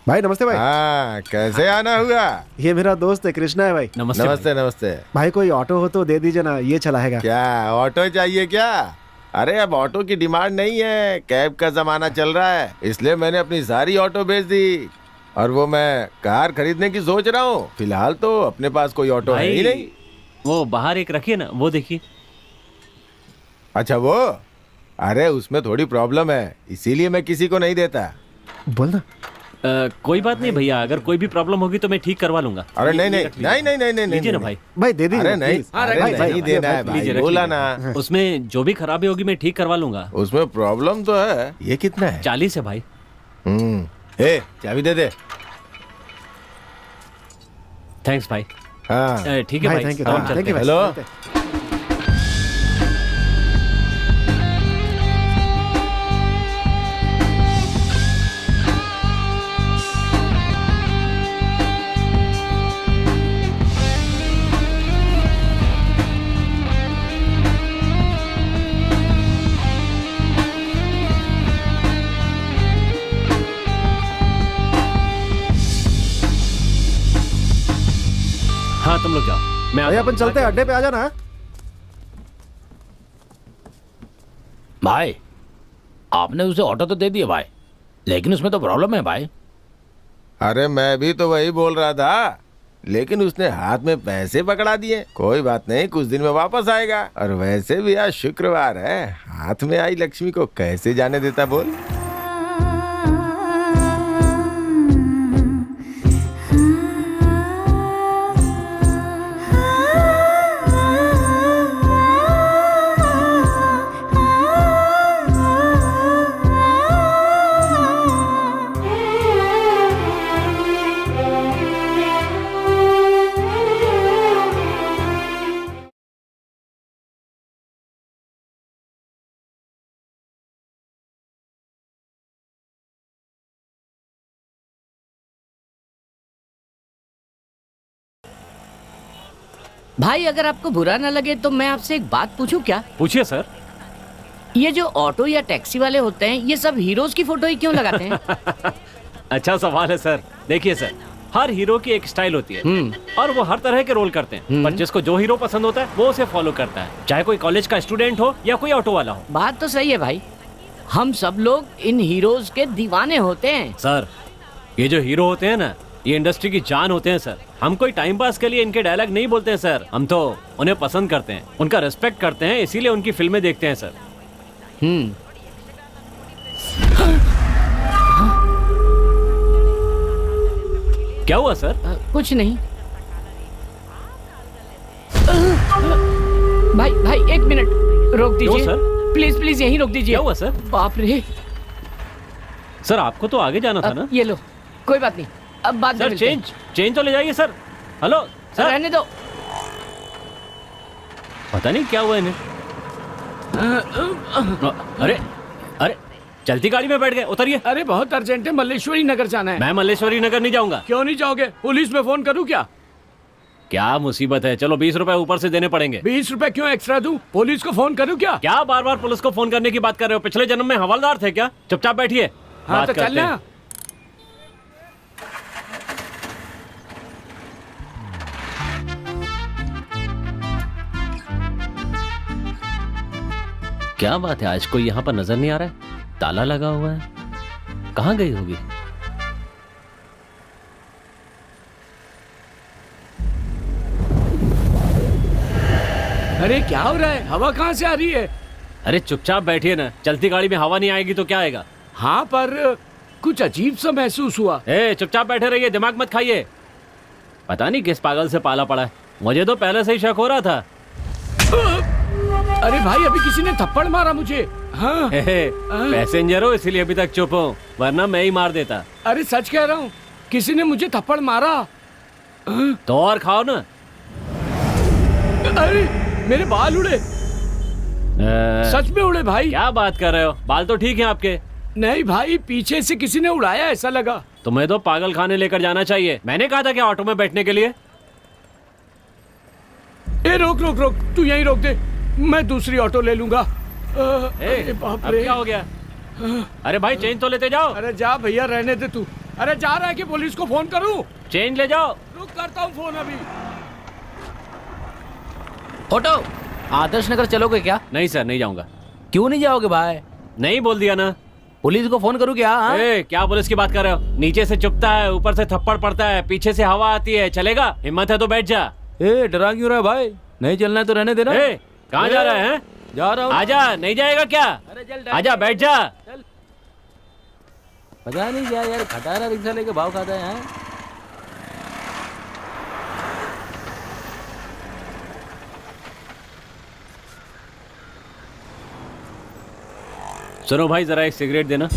भाई नमस्ते भाई। हाँ, कैसे आना हुआ? ये मेरा दोस्त है, कृष्णा है भाई। नमस्ते। नमस्ते नमस्ते। भाई कोई ऑटो हो तो दे दीजिए ना, ये चलाएगा। क्या ऑटो चाहिए क्या? अरे अब ऑटो की डिमांड नहीं है, कैब का जमाना चल रहा है, इसलिए मैंने अपनी सारी ऑटो बेच दी और वो मैं कार खरीदने की सोच रहा हूँ। फिलहाल तो अपने पास कोई ऑटो है ही नहीं। वो बाहर एक रखिए ना, वो देखिए। अच्छा वो? अरे उसमें थोड़ी प्रॉब्लम है, इसीलिए मैं किसी को नहीं देता। बोलना। कोई बात नहीं भैया, अगर कोई भी प्रॉब्लम होगी तो मैं ठीक करवा लूंगा। अरे नहीं नहीं नहीं नहीं नहीं नहीं लीजिए ना नहीं। भाई। भाई दे दीजिए। अरे नहीं, अरे नहीं देना है भाई, बोला ना। उसमें जो भी खराबी होगी मैं ठीक करवा लूंगा। उसमें प्रॉब्लम तो है। ये कितना है? 40 है भाई। ए चाबी दे दे। थैंक्स भाई। हाँ ठीक है भाई, थैंक यू। हम चलते थैंक यू हैं। हेलो। हाँ तुम लोग जाओ, मैं भाई अपन चलते हैं, अड्डे पे आ जाना। भाई आपने उसे ऑटो तो दे दिया भाई, लेकिन उसमें तो प्रॉब्लम है भाई। अरे मैं भी तो वही बोल रहा था, लेकिन उसने हाथ में पैसे पकड़ा दिए। कोई बात नहीं, कुछ दिन में वापस आएगा। और वैसे भी आज शुक्रवार है, हाथ में आई लक्ष्मी को कैसे जाने देता बोल। भाई अगर आपको बुरा ना लगे तो मैं आपसे एक बात पूछूं क्या? पूछिए सर। ये जो ऑटो या टैक्सी वाले होते हैं, ये सब हीरोज की फोटो ही क्यों लगाते हैं? अच्छा सवाल है सर। देखिए सर, हर हीरो की एक स्टाइल होती है और वो हर तरह के रोल करते हैं, पर जिसको जो हीरो पसंद होता है वो उसे फॉलो करता है, चाहे कोई कॉलेज का स्टूडेंट हो या कोई ऑटो वाला हो। बात तो सही है भाई, हम सब लोग इन हीरोज के दीवाने होते हैं। सर ये जो हीरो होते हैं ना, ये इंडस्ट्री की जान होते हैं सर। हम कोई टाइम पास के लिए इनके डायलॉग नहीं बोलते हैं सर, हम तो उन्हें पसंद करते हैं, उनका रिस्पेक्ट करते हैं, इसीलिए उनकी फिल्में देखते हैं सर। क्या हुआ सर? कुछ नहीं। भाई भाई एक मिनट रोक दीजिए सर? प्लीज प्लीज, यहीं रोक दीजिए। क्या हुआ सर? बाप रे, सर आपको तो आगे जाना था ना। ये लो, कोई बात नहीं, अब बाद में सर मिलते हैं। चेंज तो ले जाइए सर। हेलो सर, रहने दो। पता नहीं क्या हुआ इन्हें। अरे अरे चलती गाड़ी में बैठ गए, उतरिए। अरे बहुत अर्जेंट है, मल्लेश्वरी नगर जाना है। मैं मल्लेश्वरी नगर नहीं जाऊंगा। क्यों नहीं जाओगे? पुलिस में फोन करूं क्या? क्या मुसीबत है, चलो 20 रुपए ऊपर से देने पड़ेंगे। 20 रुपए क्यों एक्स्ट्रा दूं? पुलिस को फोन करूं क्या? क्या बार बार पुलिस को फोन करने की बात कर रहे हो? पिछले जन्म में हवलदार थे क्या? चुपचाप बैठिए। हाँ बात तो करते चलना। हैं। क्या बात है, आज कोई यहाँ पर नजर नहीं आ रहा है? ताला लगा हुआ है, कहाँ गई होगी? अरे क्या हो रहा है? हवा कहाँ से आ रही है? अरे चुपचाप बैठिए ना, चलती गाड़ी में हवा नहीं आएगी तो क्या आएगा? हाँ पर कुछ अजीब सा महसूस हुआ। चुपचाप बैठे रहिए, दिमाग मत खाइए। पता नहीं किस पागल से पाला पड़ा है, मुझे तो पहले से ही शक हो रहा था। अरे भाई अभी किसी ने थप्पड़ मारा मुझे। हाँ। पैसेंजर हो इसलिए अभी तक चुप हो, वरना मैं ही मार देता। अरे सच कह रहा हूँ, किसी ने मुझे थप्पड़ मारा। तो और खाओ ना। अरे मेरे बाल उड़े। सच में उड़े भाई। क्या बात कर रहे हो? बाल तो ठीक हैं आपके। नहीं भाई, पीछे से किसी ने उड़ाया ऐसा लगा। तुम्हें तो पागल खाने लेकर जाना चाहिए। मैंने कहा था क्या ऑटो में बैठने के लिए? रोक रोक रोक, तू यहीं रोक दे, मैं दूसरी ऑटो ले लूंगा। अरे बाप अब रे। क्या हो गया? अरे भाई चेंज तो लेते जाओ। अरे जा भैया, रहने दे तू। अरे जा रहा है कि पुलिस को फोन करूं? चेंज ले जाओ। रुक, करता हूँ फोन अभी। ऑटो आदर्श नगर चलोगे क्या? नहीं सर, नहीं जाऊंगा। क्यों नहीं जाओगे भाई? नहीं बोल दिया ना। पुलिस को फोन करूँ क्या? हाँ? क्या पुलिस की बात कर रहे हो? नीचे से चुपता है, ऊपर से थप्पड़ पड़ता है, पीछे से हवा आती है, चलेगा? हिम्मत है तो बैठ जा। डरा क्यों रहा है भाई? नहीं चलना है तो रहने देना। कहाँ जा रहा है? जा रहा हूँ। आजा, नहीं जाएगा क्या? अरे चल, आजा, बैठ जा। पता नहीं क्या यार, खटारा रिक्शा लेके भाव खाता है यहाँ। सुनो भाई, जरा एक सिगरेट देना।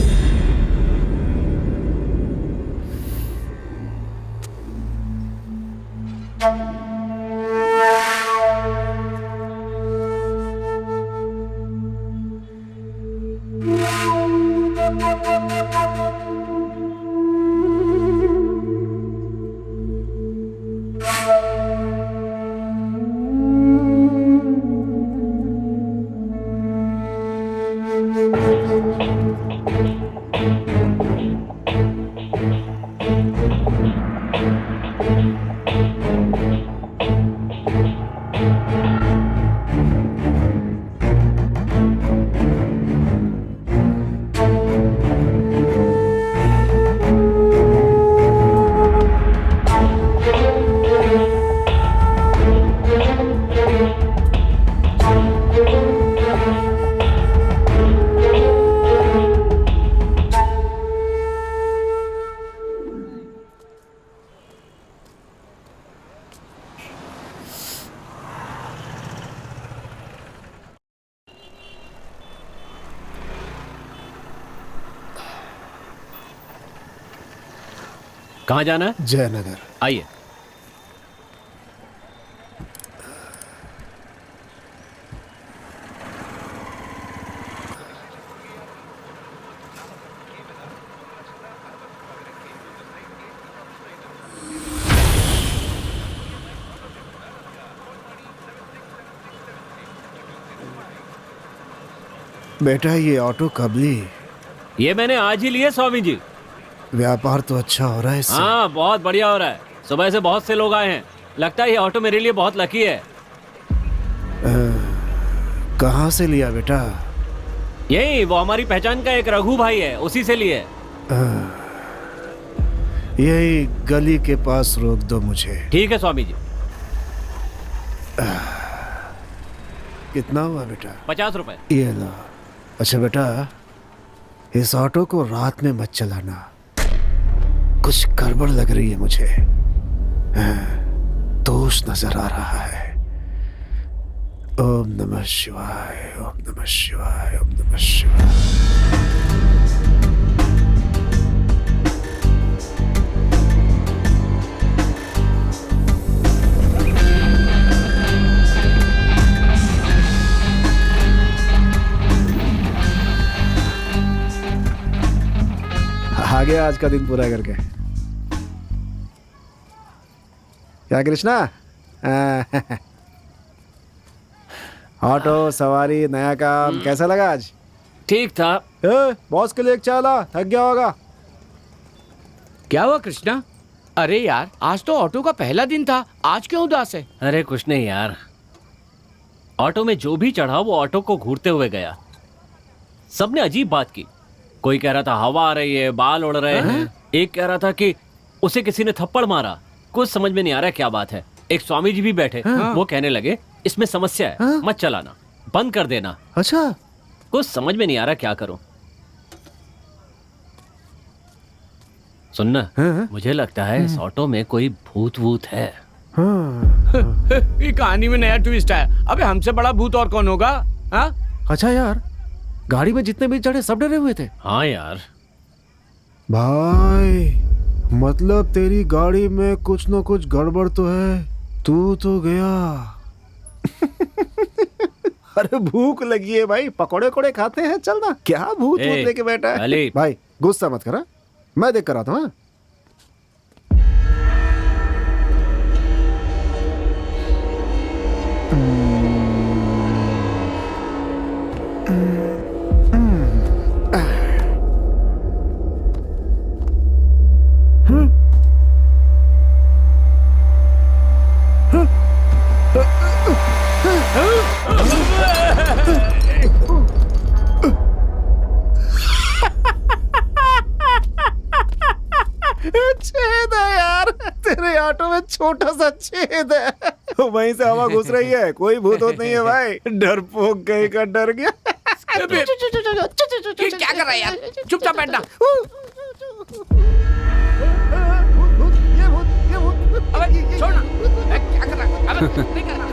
कहाँ जाना है? जयनगर। आइए। बेटा ये ऑटो कब ली? ये मैंने आज ही लिए स्वामी जी। व्यापार तो अच्छा हो रहा है इससे। हाँ बहुत बढ़िया हो रहा है। सुबह से बहुत से लोग आए हैं। लगता है ये ऑटो मेरे लिए बहुत लकी है। कहाँ से लिया बेटा? यही वो हमारी पहचान का एक रघु भाई है, उसी से लिए। यही गली के पास रोक दो मुझे। ठीक है स्वामी जी। कितना हुआ बेटा? 50 रुपए। ये लो। अच्छा बेटा, इस ऑटो को रात में मत चलाना, कुछ गड़बड़ लग रही है मुझे। दोष नजर आ रहा है। ओम नमः शिवाय, ओम नमः शिवाय, ओम नमः शिवाय। गया आज का दिन पूरा करके। क्या कृष्णा? ऑटो सवारी नया काम कैसा लगा आज? ठीक था। बॉस के लिए एक चाय ला, थक गया होगा। क्या हुआ कृष्णा? अरे यार आज तो ऑटो का पहला दिन था, आज क्यों उदास है? अरे कुछ नहीं यार, ऑटो में जो भी चढ़ा वो ऑटो को घूरते हुए गया। सबने अजीब बात की। कोई कह रहा था हवा आ रही है, बाल उड़ रहे हैं। एक कह रहा था कि उसे किसी ने थप्पड़ मारा। कुछ समझ में नहीं आ रहा क्या बात है। एक स्वामी जी भी बैठे, वो कहने लगे इसमें समस्या है, मत चलाना, बंद कर देना। अच्छा, कुछ समझ में नहीं आ रहा क्या करूं। सुनना, मुझे लगता है इस ऑटो में कोई भूत वूत है। ये कहानी में नया ट्विस्ट है। अबे हमसे बड़ा भूत और कौन होगा? हाँ? अच्छा यार, गाड़ी में जितने भी चढ़े सब डरे हुए थे। हाँ यार। भाई मतलब तेरी गाड़ी में कुछ न कुछ गड़बड़ तो है। तू तो गया। अरे भूख लगी है भाई, पकोड़े कोड़े खाते हैं, चल ना। क्या भूत वूत लेके बैठा है? भाई गुस्सा मत करा, मैं देख कर आता हूँ। छेद है यार, तेरे ऑटो में छोटा सा छेद है, वहीं से हवा घुस रही है। कोई भूत होत नहीं है भाई, डरपोक कहीं का डर गया। क्या कर रहा है यार? चुपचाप बैठना। ये भूत अबे छोड़ ना। क्या कर रहा है? अबे नहीं कर रहा।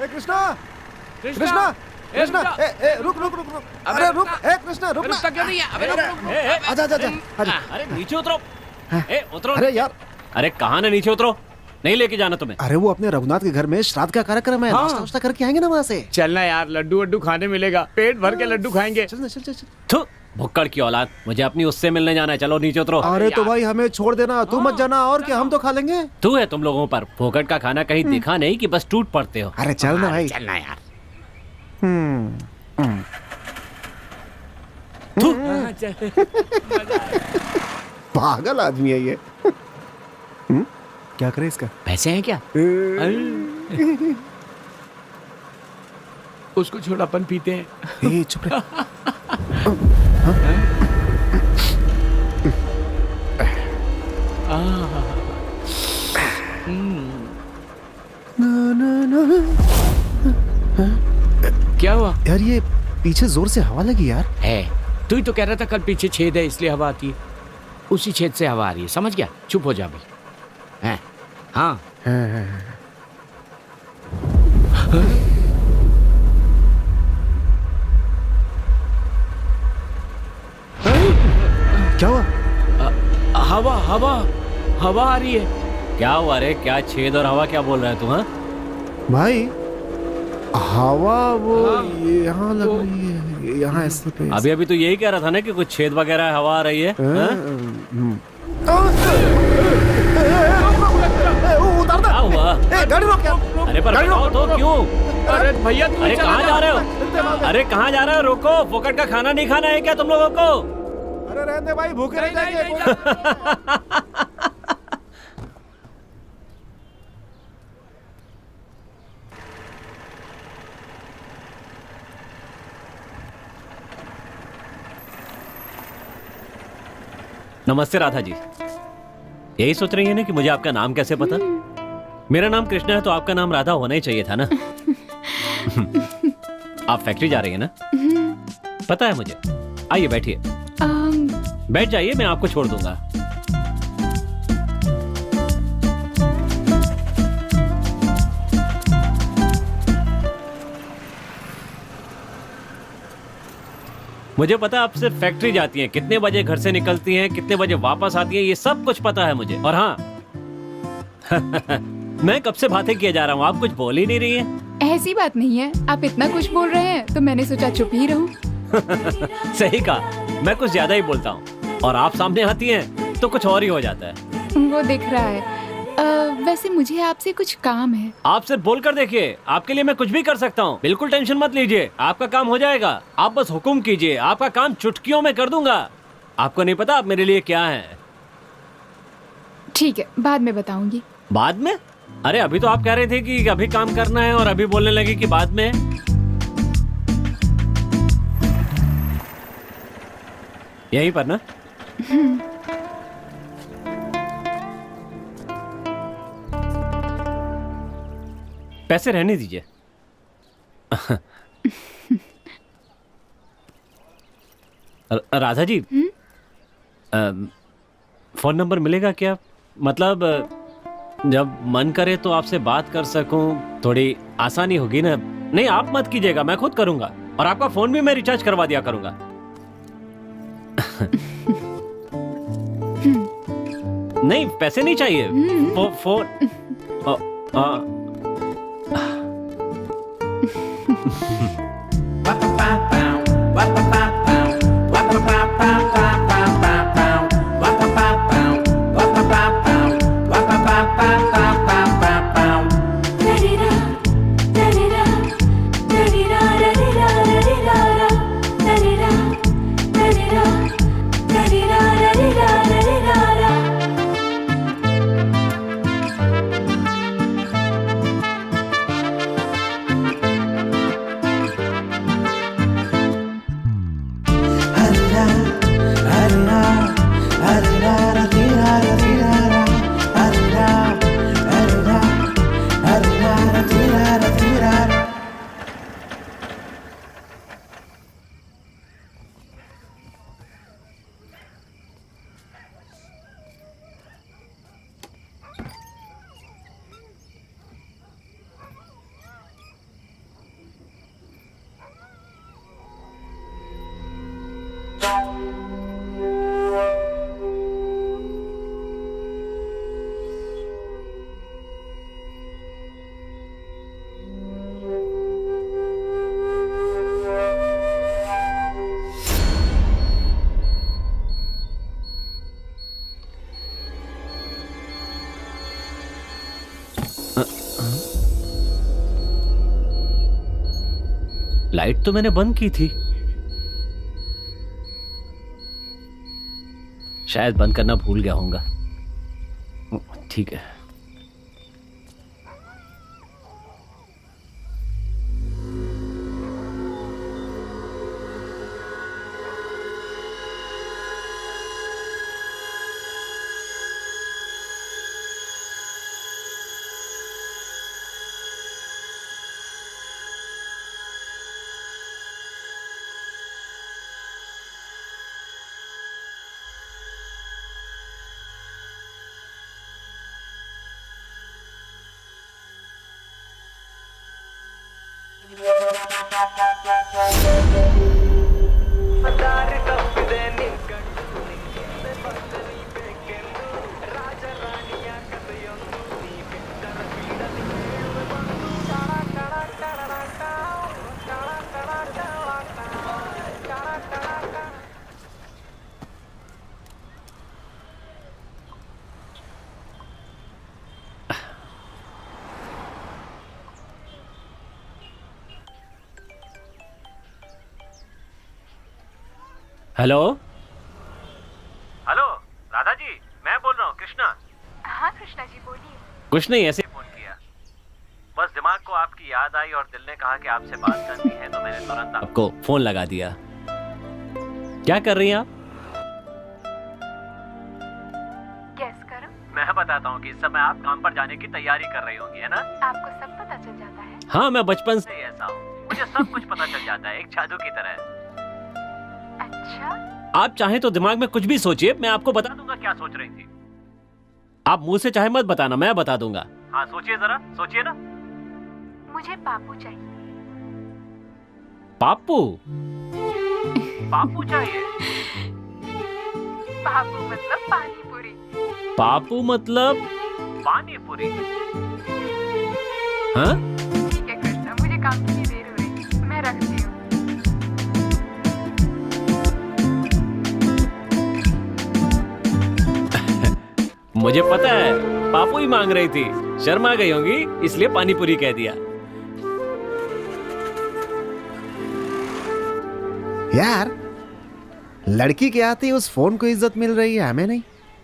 कृष्णा, कृष्णा, कृष्णा, रुक रुक रुक रुक। अरे रुक, कृष्णा रुक ना। क्यों नहीं है? अबे रुक। आजा आजा आजा। अरे नीचे उतरो। उतरो। अरे यार, अरे कहाँ ना नीचे उतरो, नहीं लेके जाना तुम्हें। अरे वो अपने रघुनाथ के घर में श्राद्ध का कार्यक्रम है, नाश्ता वास्ता करके आएंगे ना वहाँ से। चलना यार, लड्डू वड्डू खाने मिलेगा, पेट भर के लड्डू खाएंगे। चल चल चल। थू, भुक्कड़ की औलाद, मुझे अपनी उससे मिलने जाना है। चलो नीचे उतरो। अरे तो भाई हमें छोड़ देना, तू मत जाना। और क्या, हम तो खा लेंगे। तू है तुम लोगों पर, फोकट का खाना कहीं दिखा नहीं कि बस टूट पड़ते हो। अरे चल ना भाई। चलना यार। पागल आदमी है ये। क्या करे इसका? पैसे हैं क्या? उसको छोड़, अपन पीते हैं। चुप रह। क्या हुआ यार? ये पीछे जोर से हवा लगी यार। है, तू ही तो कह रहा था कल पीछे छेद है इसलिए हवा आती है। उसी छेद से हवा आ रही है, समझ गया? चुप हो जा भाई। है? हाँ। क्या हुआ? हवा हवा हवा आ रही है। क्या हुआ रे? क्या छेद और हवा क्या बोल रहा है तू? हाँ भाई हवा वो यहाँ लग रही है, यहाँ ऐसे पे। अभी अभी तो यही कह रहा था ना कि कुछ छेद वगैरह हवा आ रही है। उतार दे। क्या हुआ? गाड़ी रोक यार। अरे पर बताओ तो क्यों? अरे भैया, अरे कहाँ जा रहे हो? अरे कहाँ जा रहे हो? रोको, फोकट का खाना नहीं खाना है क्या तुम लोगों को? अरे रहने दे भाई, भूखे रह जाएंगे। नमस्ते राधा जी। यही सोच रही है ना कि मुझे आपका नाम कैसे पता? मेरा नाम कृष्णा है तो आपका नाम राधा होना ही चाहिए था ना। आप फैक्ट्री जा रही है ना? पता है मुझे। आइए बैठिए। बैठ जाइए, मैं आपको छोड़ दूंगा। मुझे पता है आप सिर्फ फैक्ट्री जाती हैं, कितने बजे घर से निकलती हैं, कितने बजे वापस आती हैं, ये सब कुछ पता है मुझे। और हाँ मैं कब से बातें किए जा रहा हूँ, आप कुछ बोल ही नहीं रही हैं। ऐसी बात नहीं है, आप इतना कुछ बोल रहे हैं तो मैंने सोचा चुप ही रहूं। सही कहा, मैं कुछ ज्यादा ही बोलता हूँ और आप सामने आती हैं तो कुछ और ही हो जाता है। वो दिख रहा है। वैसे मुझे आपसे कुछ काम है। आप सिर्फ बोल कर देखिए, आपके लिए मैं कुछ भी कर सकता हूँ। बिल्कुल टेंशन मत लीजिए, आपका काम हो जाएगा। आप बस हुक्म कीजिए, आपका काम चुटकियों में कर दूंगा। आपको नहीं पता आप मेरे लिए क्या है। ठीक है, बाद में बताऊंगी। बाद में? अरे अभी तो आप कह रहे थे कि अभी काम करना है और अभी बोलने लगे कि बाद में। यहीं पर ना? पैसे रहने दीजिए। राधा जी, फोन नंबर मिलेगा क्या? मतलब जब मन करे तो आपसे बात कर सकूं, थोड़ी आसानी होगी ना। नहीं आप मत कीजिएगा, मैं खुद करूंगा और आपका फोन भी मैं रिचार्ज करवा दिया करूंगा। नहीं पैसे नहीं चाहिए, फोन लाइट तो मैंने बंद की थी, शायद बंद करना भूल गया होऊंगा। ठीक है। हेलो हेलो राधा जी, मैं बोल रहा हूँ कृष्णा। हाँ कृष्णा जी बोलिए। कुछ नहीं, ऐसे ही फोन किया। बस दिमाग को आपकी याद आई और दिल ने कहा कि आपसे बात करनी है, तो मैंने तुरंत आपको फोन लगा दिया। क्या कर रही हैं आप? गेस करो। मैं बताता हूँ कि इस समय आप काम पर जाने की तैयारी कर रही होंगी, है ना? आपको सब पता चल जाता है। हाँ, मैं बचपन से ही ऐसा हूँ, मुझे सब कुछ पता चल जाता है, एक जादू की तरह। अच्छा? आप चाहें तो दिमाग में कुछ भी सोचिए, मैं आपको बता दूंगा क्या सोच रही थी। आप मुंह से चाहे मत बताना, मैं बता दूंगा। हाँ सोचिए, जरा सोचिए ना। मुझे पापू चाहिए। पापू? पापू चाहिए? पापू मतलब पानी पूरी। पापू मतलब पानी पूरी? हाँ? ठीक है कृष्णा, मुझे पता है, पापू ही मांग रही थी, शर्मा गई होंगी इसलिए पानी पूरी कह दिया। यार लड़की के आते ही उस फोन को इज्जत मिल रही है, हमें नहीं।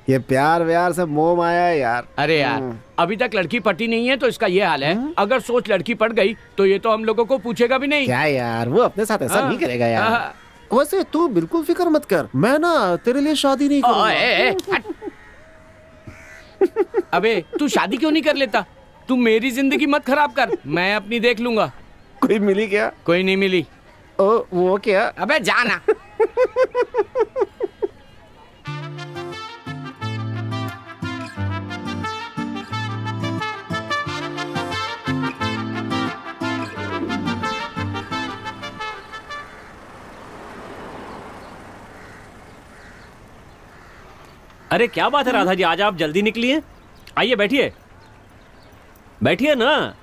ये प्यार व्यार से मोह माया है यार। अरे यार अभी तक लड़की पटी नहीं है तो इसका ये हाल है। अगर सोच लड़की पट गई तो ये तो हम लोगों को पूछेगा भी नहीं। क्या यार, वो अपने साथ ऐसा नहीं करेगा यार। वैसे तू बिल्कुल फिक्र मत कर, मैं ना तेरे लिए शादी नहीं करूंगा। अबे तू शादी क्यों नहीं कर लेता? तू मेरी जिंदगी मत खराब कर, मैं अपनी देख लूंगा। कोई मिली क्या? कोई नहीं मिली। ओ वो क्या? अबे जाना। अरे क्या बात है राधा जी, आज आप जल्दी निकली हैं? आइए बैठिए, बैठिए ना।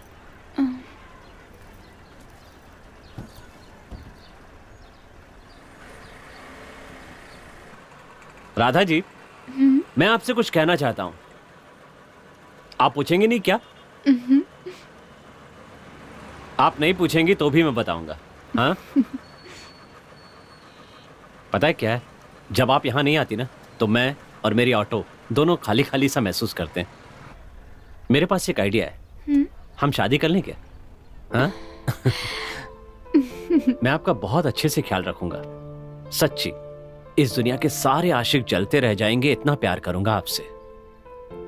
राधा जी, मैं आपसे कुछ कहना चाहता हूं। आप पूछेंगे नहीं क्या? आप नहीं पूछेंगी तो भी मैं बताऊंगा। हाँ पता है क्या है, जब आप यहां नहीं आती ना तो मैं और मेरी ऑटो दोनों खाली खाली सा महसूस करते हैं। मेरे पास एक आइडिया है, हम शादी कर लें क्या? हाँ? मैं आपका बहुत अच्छे से ख्याल रखूंगा, सच्ची। इस दुनिया के सारे आशिक जलते रह जाएंगे, इतना प्यार करूंगा आपसे।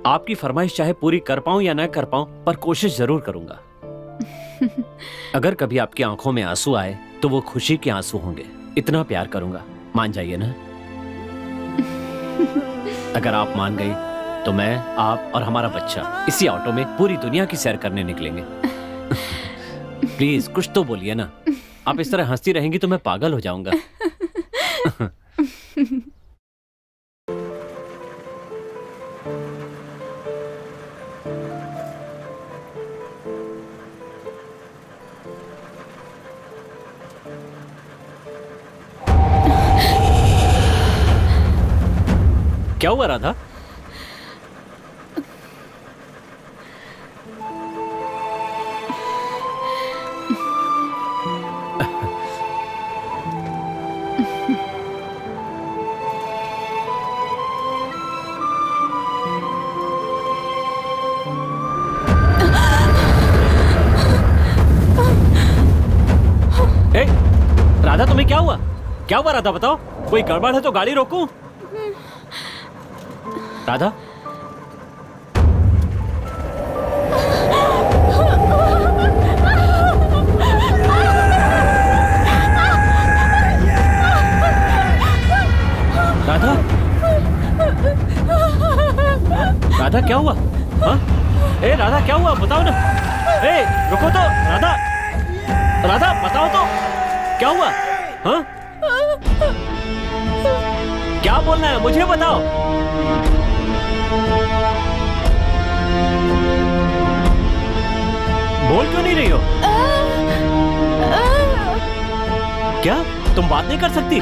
आपकी फरमाइश चाहे पूरी कर पाऊं या ना कर पाऊं, पर कोशिश जरूर करूंगा। अगर कभी आपकी आंखों में आंसू आए तो वो खुशी के आंसू होंगे, इतना प्यार करूंगा। मान जाइए ना। अगर आप मान गई तो मैं, आप और हमारा बच्चा इसी ऑटो में पूरी दुनिया की सैर करने निकलेंगे। प्लीज कुछ तो बोलिए ना। आप इस तरह हंसती रहेंगी तो मैं पागल हो जाऊंगा। क्या हुआ राधा? ए, राधा तुम्हें क्या हुआ? क्या हुआ राधा, बताओ। कोई गड़बड़ है तो गाड़ी रोकूं? राधा, राधा, राधा क्या हुआ? हाँ? ए राधा क्या हुआ, बताओ ना। ए रुको तो राधा, राधा बताओ तो क्या हुआ? हाँ? क्या बोलना है मुझे बताओ। बोल क्यों नहीं रही हो? क्या तुम बात नहीं कर सकती?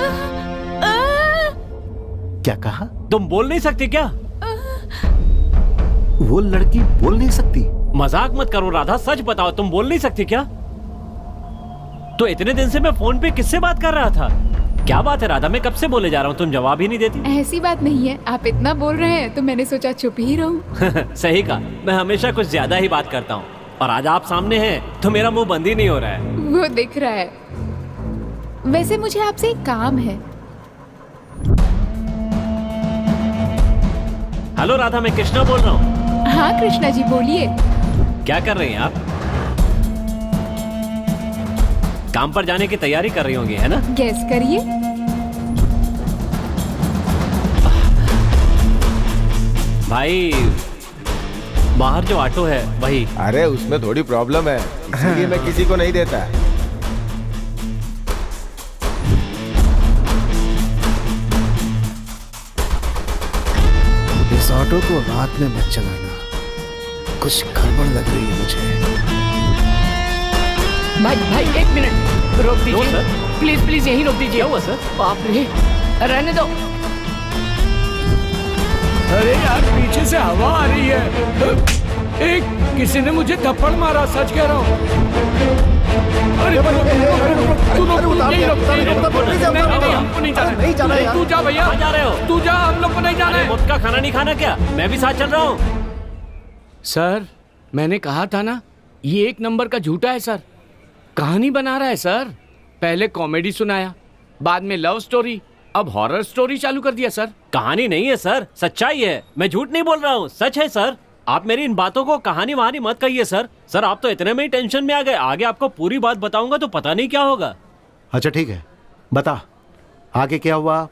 क्या कहा? तुम बोल नहीं सकती क्या? वो लड़की बोल नहीं सकती? मजाक मत करो राधा, सच बताओ, तुम बोल नहीं सकती क्या? तो इतने दिन से मैं फोन पे किससे बात कर रहा था? क्या बात है राधा, मैं कब से बोले जा रहा हूँ, तुम जवाब ही नहीं देती। ऐसी बात नहीं है, आप इतना बोल रहे हैं तो मैंने सोचा चुप ही रहूं। सही कहा, मैं हमेशा कुछ ज्यादा ही बात करता हूँ, और आज आप सामने हैं तो मेरा मुंह बंद ही नहीं हो रहा है। वो दिख रहा है। वैसे मुझे आपसे एक काम है। हेलो राधा, मैं कृष्णा बोल रहा हूँ। हाँ कृष्णा जी बोलिए। क्या कर रही हैं आप? काम पर जाने की तैयारी कर रही होंगी, है ना? गैस करिए। भाई बाहर जो ऑटो है वही। अरे उसमें थोड़ी प्रॉब्लम है, इसलिए मैं किसी को नहीं देता। इस ऑटो को रात में मत चलाना, कुछ गड़बड़ लग रही है मुझे। भाई एक मिनट रोक क्यों दीजिए, सर? प्लीज प्लीज यहीं रोक दीजिए। क्या हुआ सर? बाप रे, रहने दो। अरे यार पीछे से हवा आ रही है। एक किसी ने मुझे थप्पड़ मारा, सच कह रहा हूँ। अरे हमको नहीं जाना है। तू जा भैया, जा रहे हो? तू जा, हम लोग को नहीं जाना है। मुफ्त का खाना नहीं खाना क्या? मैं भी साथ चल रहा हूँ। सर मैंने कहा था ना, ये एक नंबर का झूठा है सर। कहानी बना रहा है सर। पहले कॉमेडी सुनाया, बाद में लव स्टोरी, अब हॉरर स्टोरी चालू कर दिया सर। कहानी नहीं है सर, सच्चाई है। मैं झूठ नहीं बोल रहा हूँ, सच है सर। आप मेरी इन बातों को कहानी वहानी मत कहिए सर। सर आप तो इतने में ही टेंशन में आ गए। आगे आपको पूरी बात बताऊंगा तो पता नहीं क्या होगा। अच्छा ठीक है, बता आगे क्या हुआ।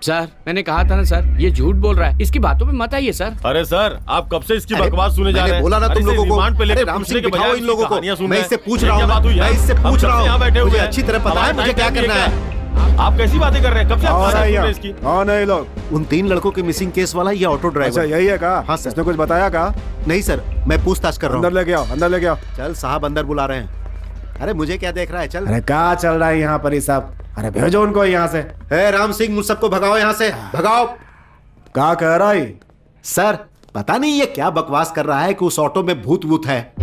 सर मैंने कहा था ना सर, ये झूठ बोल रहा है, इसकी बातों में मत आइए सर। अरे सर आप कब से इसकी अरे, बकवास सुने जा मैंने रहे हैं? बोला ना तुम लोगों को। अरे राम सिंह बिठाओ इन लोगों को। मैं इससे पूछ रहा क्या बात हुई हूँ, यार? मैं इससे हम पूछ सबसे रहा यहाँ बैठे हूँ। हुए मुझे हैं। अच्छी तरह पता है हमारा मुझे क्या टाइम करना है। आप कैसी बातें कर रहे हैं? कब से आप और बात है कर रहे हैं इसकी? कौन है ये लोग? उन 3 लड़कों के मिसिंग केस वाला ये ऑटो अच्छा ड्राइवर। यही है का? हाँ, सर। इसने कुछ बताया का? नहीं सर, मैं पूछताछ कर रहा अंदर हूँ। लेके आओ, अंदर लेके आओ। चल साहब अंदर बुला रहे हैं। अरे मुझे क्या देख रहा है, चल। अरे क्या चल रहा है यहाँ पर ये सब? अरे भेजो उनको यहाँ से। हे राम सिंह, मुझ सबको भगाओ यहाँ से, भगाओ। क्या कह रहा है? सर पता नहीं ये क्या बकवास कर रहा है कि उस ऑटो में भूत वूत है।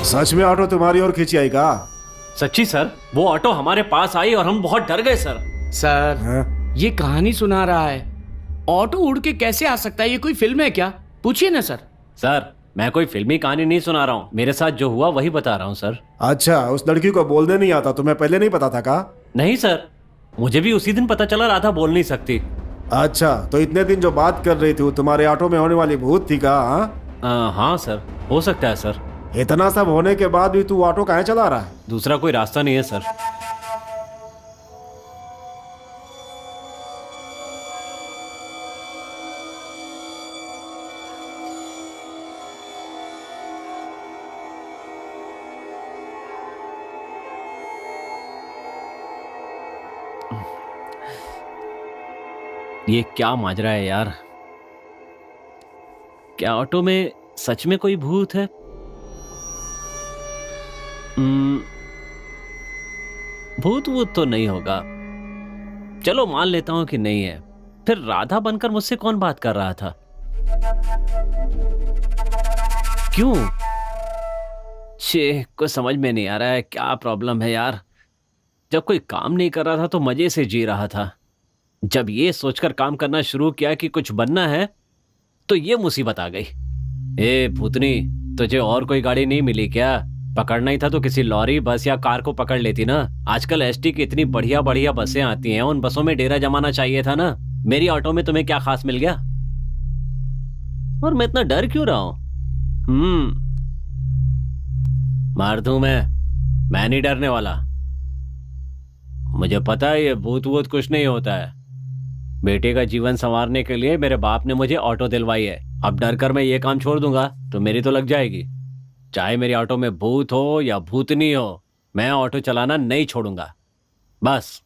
सच में ऑटो तुम्हारी ओर खींची आई का? सच्ची सर, वो ऑटो हमारे पास आई और हम बहुत डर गए सर। सर हाँ? ये कहानी सुना रहा है। ऑटो उड़ के कैसे आ सकता है? ये कोई फिल्म है क्या? पूछिए ना सर। सर मैं कोई फिल्मी कहानी नहीं सुना रहा हूँ, मेरे साथ जो हुआ वही बता रहा हूँ सर। अच्छा उस लड़की को बोलने नहीं आता, तुम्हें पहले नहीं पता था का? नहीं सर, मुझे भी उसी दिन पता चला राधा बोल नहीं सकती। अच्छा तो इतने दिन जो बात कर रही थी वो तुम्हारे ऑटो में होने वाली भूत थी का? हाँ सर, हो सकता है सर। इतना सब होने के बाद भी तू ऑटो काहे चला रहा है? दूसरा कोई रास्ता नहीं है सर। ये क्या माजरा है यार? क्या ऑटो में सच में कोई भूत है? भूत वूत तो नहीं होगा, चलो मान लेता हूं कि नहीं है। फिर राधा बनकर मुझसे कौन बात कर रहा था? क्यों? छे, कुछ समझ में नहीं आ रहा है, क्या प्रॉब्लम है यार? जब कोई काम नहीं कर रहा था तो मजे से जी रहा था। जब ये सोचकर काम करना शुरू किया कि कुछ बनना है तो ये मुसीबत आ गई। ए भूतनी, तुझे और कोई गाड़ी नहीं मिली क्या? पकड़ना ही था तो किसी लॉरी, बस या कार को पकड़ लेती ना। आजकल एसटी की इतनी बढ़िया बढ़िया बसें आती हैं, उन बसों में डेरा जमाना चाहिए था ना। मेरी ऑटो में तुम्हें क्या खास मिल गया? और मैं इतना डर क्यों रहा हूं? मार दूं मैं नहीं डरने वाला। मुझे पता है ये भूत वूत कुछ नहीं होता है। बेटे का जीवन संवारने के लिए मेरे बाप ने मुझे ऑटो दिलवाई है। अब डर कर मैं ये काम छोड़ दूंगा तो मेरी तो लग जाएगी। चाहे मेरी ऑटो में भूत हो या भूतनी हो, मैं ऑटो चलाना नहीं छोड़ूंगा, बस।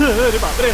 अरे बाप रे!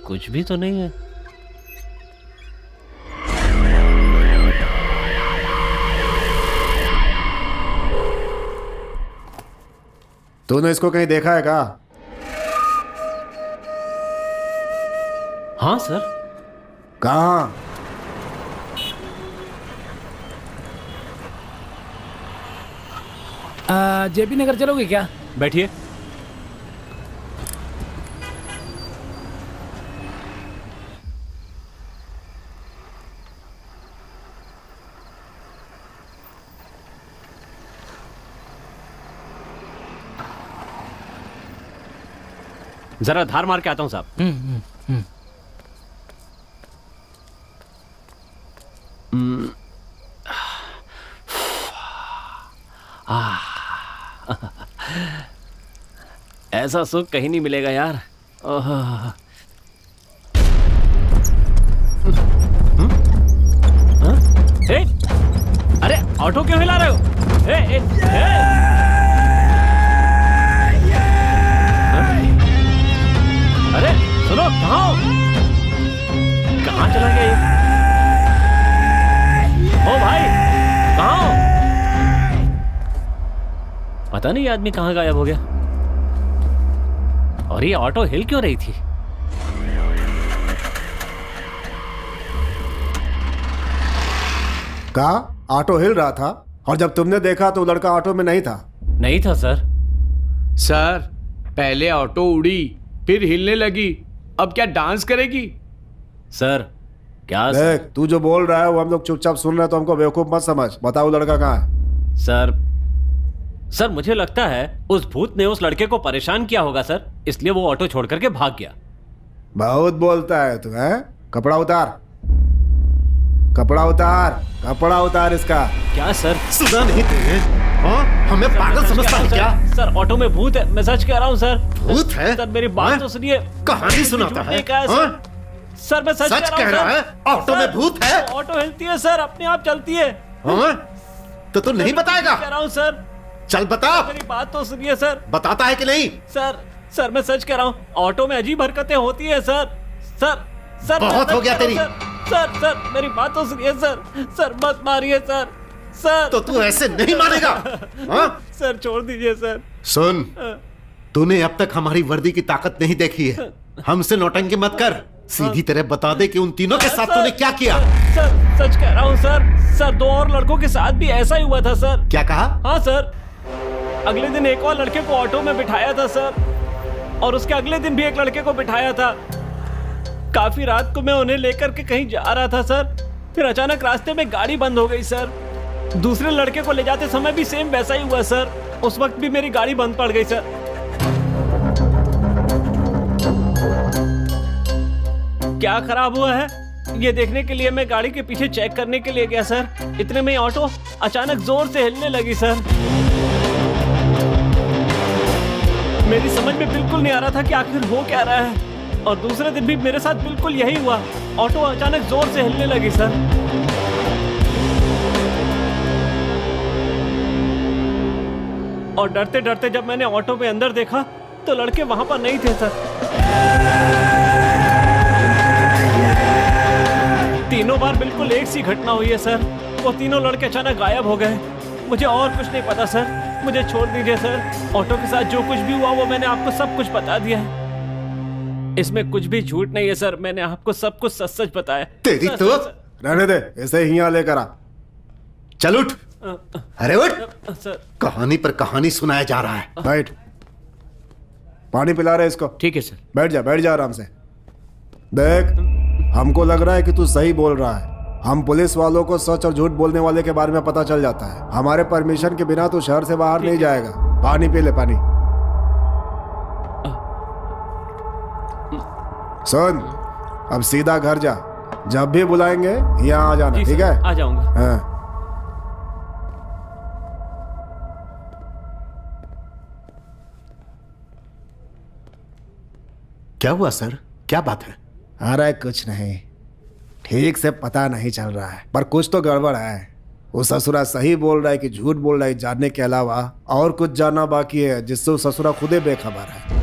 कुछ भी तो नहीं है। तूने इसको कहीं देखा है क्या? हाँ सर। कहाँ? जेपी नगर चलोगे क्या? बैठिए। जरा धार मार के आता हूं साहब। ऐसा सुख कहीं नहीं मिलेगा यार। ए, अरे ऑटो क्यों हिला रहे हो? अरे सुनो, कहाँ हो? कहाँ चला गया ये? ओ भाई, कहाँ हो? पता नहीं ये आदमी कहाँ गायब हो गया। और ये ऑटो हिल क्यों रही थी? कहा ऑटो हिल रहा था, और जब तुमने देखा तो लड़का ऑटो में नहीं था। नहीं था सर। सर, पहले ऑटो उड़ी, फिर हिलने लगी, अब क्या डांस करेगी? सर क्या देख, तू जो बोल रहा है वो हम लोग चुपचाप सुन रहे हैं, तो हमको बेवकूफ मत समझ। बताओ लड़का कहाँ है? सर मुझे लगता है उस भूत ने उस लड़के को परेशान किया होगा सर, इसलिए वो ऑटो छोड़ करके भाग गया। बहुत बोलता है तू, है? कपड़ा उतार, कपड़ा उतार, कपड़ा उतार इसका। क्या सर? सुना नहीं तुमने? हाँ, हमें पागल समझता है क्या? सर ऑटो में भूत है, मैं सच कह रहा हूँ सर। भूत है? सर मेरी बात तो सुनिए। कहानी सुनाता है? सर मैं सच कह रहा है? ऑटो में भूत है? ऑटो हिलती है सर, अपने आप चलती है। तो तू नहीं बताएगा? कह रहा हूँ सर। चल बता। मेरी बात तो सुनिए सर। बताता है कि नहीं? सर मैं सच कह रहा हूँ, ऑटो में अजीब हरकतें होती है सर। सर बहुत हो गया तेरी। सर मेरी बात तो सुनिए सर मत मारिए सर। तो तू ऐसे नहीं मानेगा। सर छोड़ दीजिए सर। सुन, तूने अब तक हमारी वर्दी की ताकत नहीं देखी है। हमसे नौटंकी मत कर, सीधी तरह बता दे कि उन तीनों के साथ तूने क्या किया। सर सच कह रहा हूँ सर 2 और लड़कों के साथ भी ऐसा ही हुआ था सर। क्या कहा? हाँ सर, अगले दिन एक और लड़के को ऑटो में बिठाया था सर, और उसके अगले दिन भी एक लड़के को बिठाया था। काफी रात को मैं उन्हें लेकर के कहीं जा रहा था सर, फिर अचानक रास्ते में गाड़ी बंद हो गई सर। दूसरे लड़के को ले जाते समय भी सेम वैसा ही हुआ सर, उस वक्त भी मेरी गाड़ी बंद पड़ गई सर। क्या खराब हुआ है ये देखने के लिए मैं गाड़ी के पीछे चेक करने के लिए गया सर। इतने में ऑटो अचानक जोर से हिलने लगी सर। मेरी समझ में बिल्कुल नहीं आ रहा था कि आखिर हो क्या रहा है। और दूसरे दिन भी मेरे साथ बिल्कुल यही हुआ, ऑटो अचानक जोर से हिलने लगी सर। और डरते डरते जब मैंने ऑटो में अंदर देखा तो लड़के वहां पर नहीं थे सर। तीनों बार बिल्कुल एक सी घटना हुई है सर। वो तीनों लड़के अचानक गायब हो गए। मुझे और कुछ नहीं पता सर, मुझे छोड़ दीजिए सर। ऑटो के साथ जो कुछ भी हुआ वो मैंने आपको सब कुछ बता दिया है, इसमें कुछ भी झूठ नहीं है सर। मैंने आपको सब कुछ सच सच बताया। तेरी तो रहने दे, ऐसे ही यहाँ लेकर आ। चल उठ। अरे उठ। सर कहानी पर कहानी सुनाया जा रहा है। बैठ, पानी पिला रहे इसको। ठीक है सर। बैठ जा आराम से। देख, हमको लग रहा है कि तू सही बोल रहा है। हम पुलिस वालों को सच और झूठ बोलने वाले के बारे में पता चल जाता है। हमारे परमिशन के बिना तू शहर से बाहर नहीं जाएगा। पानी पी ले, पानी। सुन, अब सीधा घर जा। जब भी बुलाएंगे यहाँ आ जाना, ठीक है? आ जाऊंगा। हाँ। क्या हुआ सर? क्या बात है? अरे कुछ नहीं, ठीक से पता नहीं चल रहा है, पर कुछ तो गड़बड़ है। वो ससुरा सही बोल रहा है कि झूठ बोल रहा है, जानने के अलावा और कुछ जानना बाकी है, जिससे वो ससुरा खुदे बेखबर है।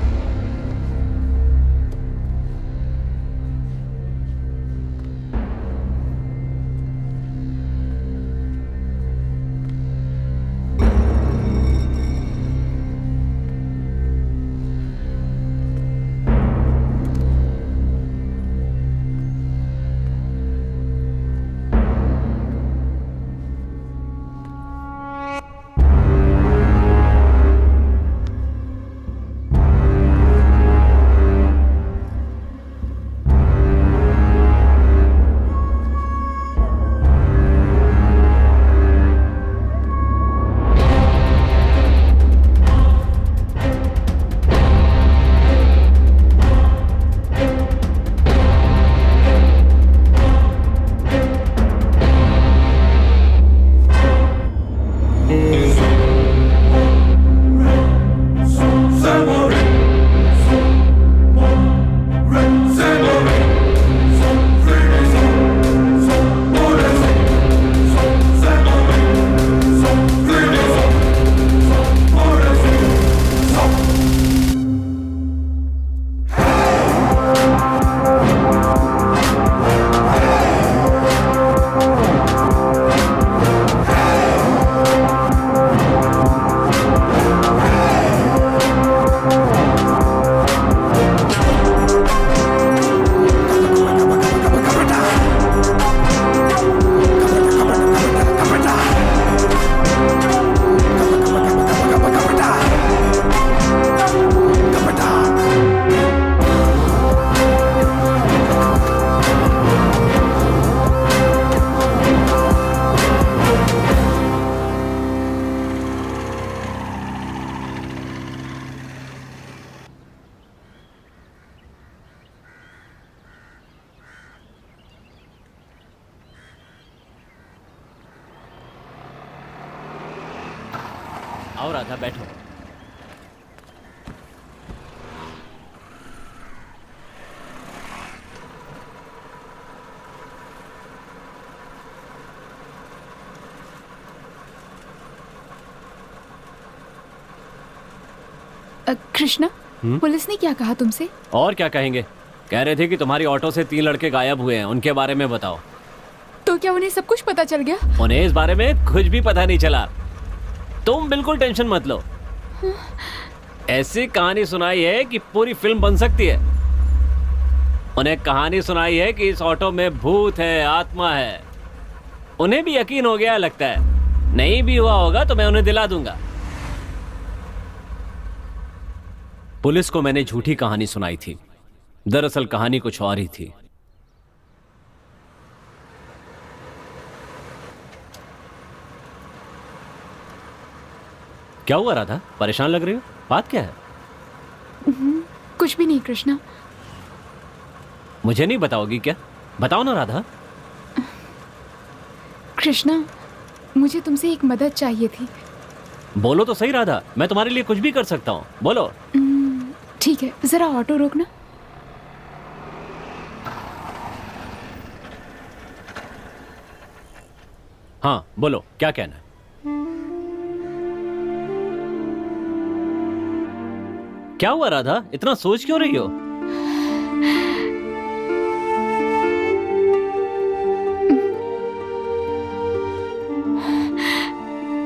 आओ राधा, बैठो। कृष्णा, पुलिस ने क्या कहा तुमसे? और क्या कहेंगे, कह रहे थे कि तुम्हारी ऑटो से 3 लड़के गायब हुए हैं, उनके बारे में बताओ। तो क्या उन्हें सब कुछ पता चल गया? उन्हें इस बारे में कुछ भी पता नहीं चला। तुम बिल्कुल टेंशन मत लो। ऐसी कहानी सुनाई है कि पूरी फिल्म बन सकती है। उन्हें कहानी सुनाई है कि इस ऑटो में भूत है, आत्मा है। उन्हें भी यकीन हो गया लगता है। नहीं भी हुआ होगा तो मैं उन्हें दिला दूंगा। पुलिस को मैंने झूठी कहानी सुनाई थी, दरअसल कहानी कुछ और ही थी। क्या हुआ राधा, परेशान लग रही हो? बात क्या है? कुछ भी नहीं कृष्णा। मुझे नहीं बताओगी क्या? बताओ ना राधा। कृष्णा, मुझे तुमसे एक मदद चाहिए थी। बोलो तो सही राधा, मैं तुम्हारे लिए कुछ भी कर सकता हूँ, बोलो। ठीक है, जरा ऑटो रोकना। हाँ बोलो, क्या कहना है? क्या हुआ राधा, इतना सोच क्यों रही हो?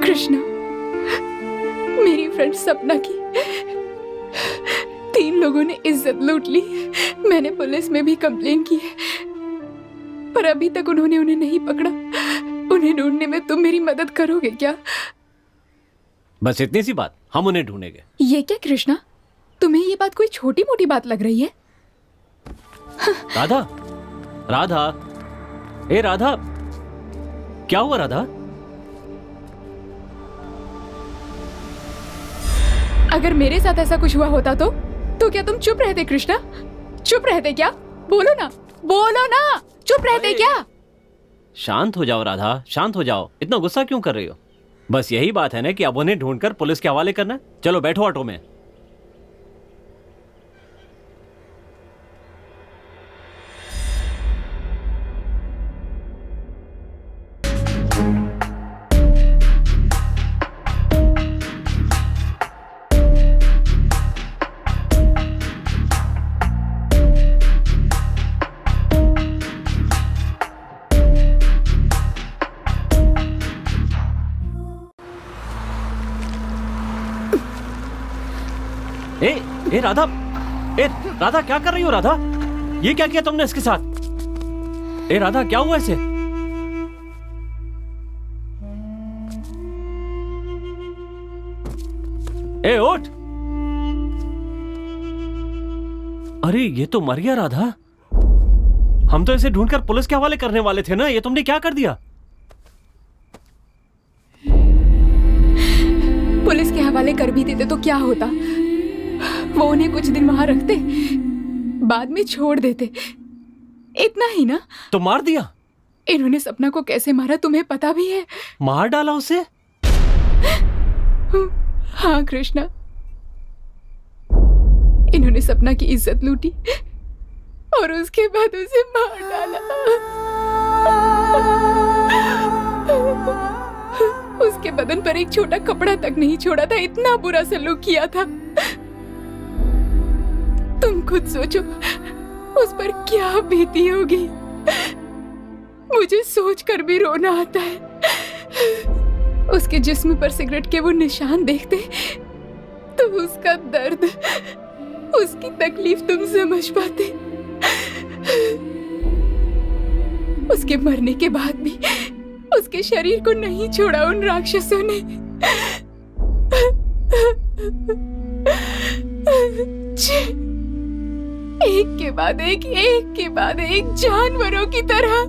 कृष्णा, मेरी फ्रेंड सपना की 3 लोगों ने इज्जत लूट ली। मैंने पुलिस में भी कंप्लेन की है, पर अभी तक उन्होंने उन्हें नहीं पकड़ा। उन्हें ढूंढने में तुम मेरी मदद करोगे क्या? बस इतनी सी बात, हम उन्हें ढूंढेंगे। ये क्या कृष्णा, तुम्हें ये बात कोई छोटी मोटी बात लग रही है? राधा, राधा, ए राधा, क्या हुआ राधा? अगर मेरे साथ ऐसा कुछ हुआ होता तो क्या तुम चुप रहते कृष्णा? चुप रहते क्या? बोलो ना, बोलो ना, चुप रहते क्या? शांत हो जाओ राधा, शांत हो जाओ। इतना गुस्सा क्यों कर रही हो? बस यही बात है ना कि अब उन्हें ढूंढकर पुलिस के हवाले करना है। चलो बैठो ऑटो में। ए राधा, ए राधा, क्या कर रही हो राधा? ये क्या किया तुमने इसके साथ? ए राधा, क्या हुआ इसे? ए उठ! अरे ये तो मर गया राधा। हम तो इसे ढूंढकर पुलिस के हवाले करने वाले थे ना, ये तुमने क्या कर दिया? पुलिस के हवाले कर भी देते तो क्या होता? वो उन्हें कुछ दिन वहां रखते, बाद में छोड़ देते, इतना ही ना। तो मार दिया? इन्होंने सपना को कैसे मारा तुम्हें पता भी है? मार डाला उसे? हाँ कृष्णा, इन्होंने सपना की इज्जत लूटी और उसके बाद उसे मार डाला। उसके बदन पर एक छोटा कपड़ा तक नहीं छोड़ा था, इतना बुरा सलूक किया था। तुम खुद सोचो उस पर क्या बीती होगी। मुझे सोचकर भी रोना आता है। उसके जिस्म पर सिगरेट के वो निशान देखते तो उसका दर्द, उसकी तकलीफ तुम समझ पाते। उसके मरने के बाद भी उसके शरीर को नहीं छोड़ा उन राक्षसों ने। एक के बाद एक जानवरों की तरह।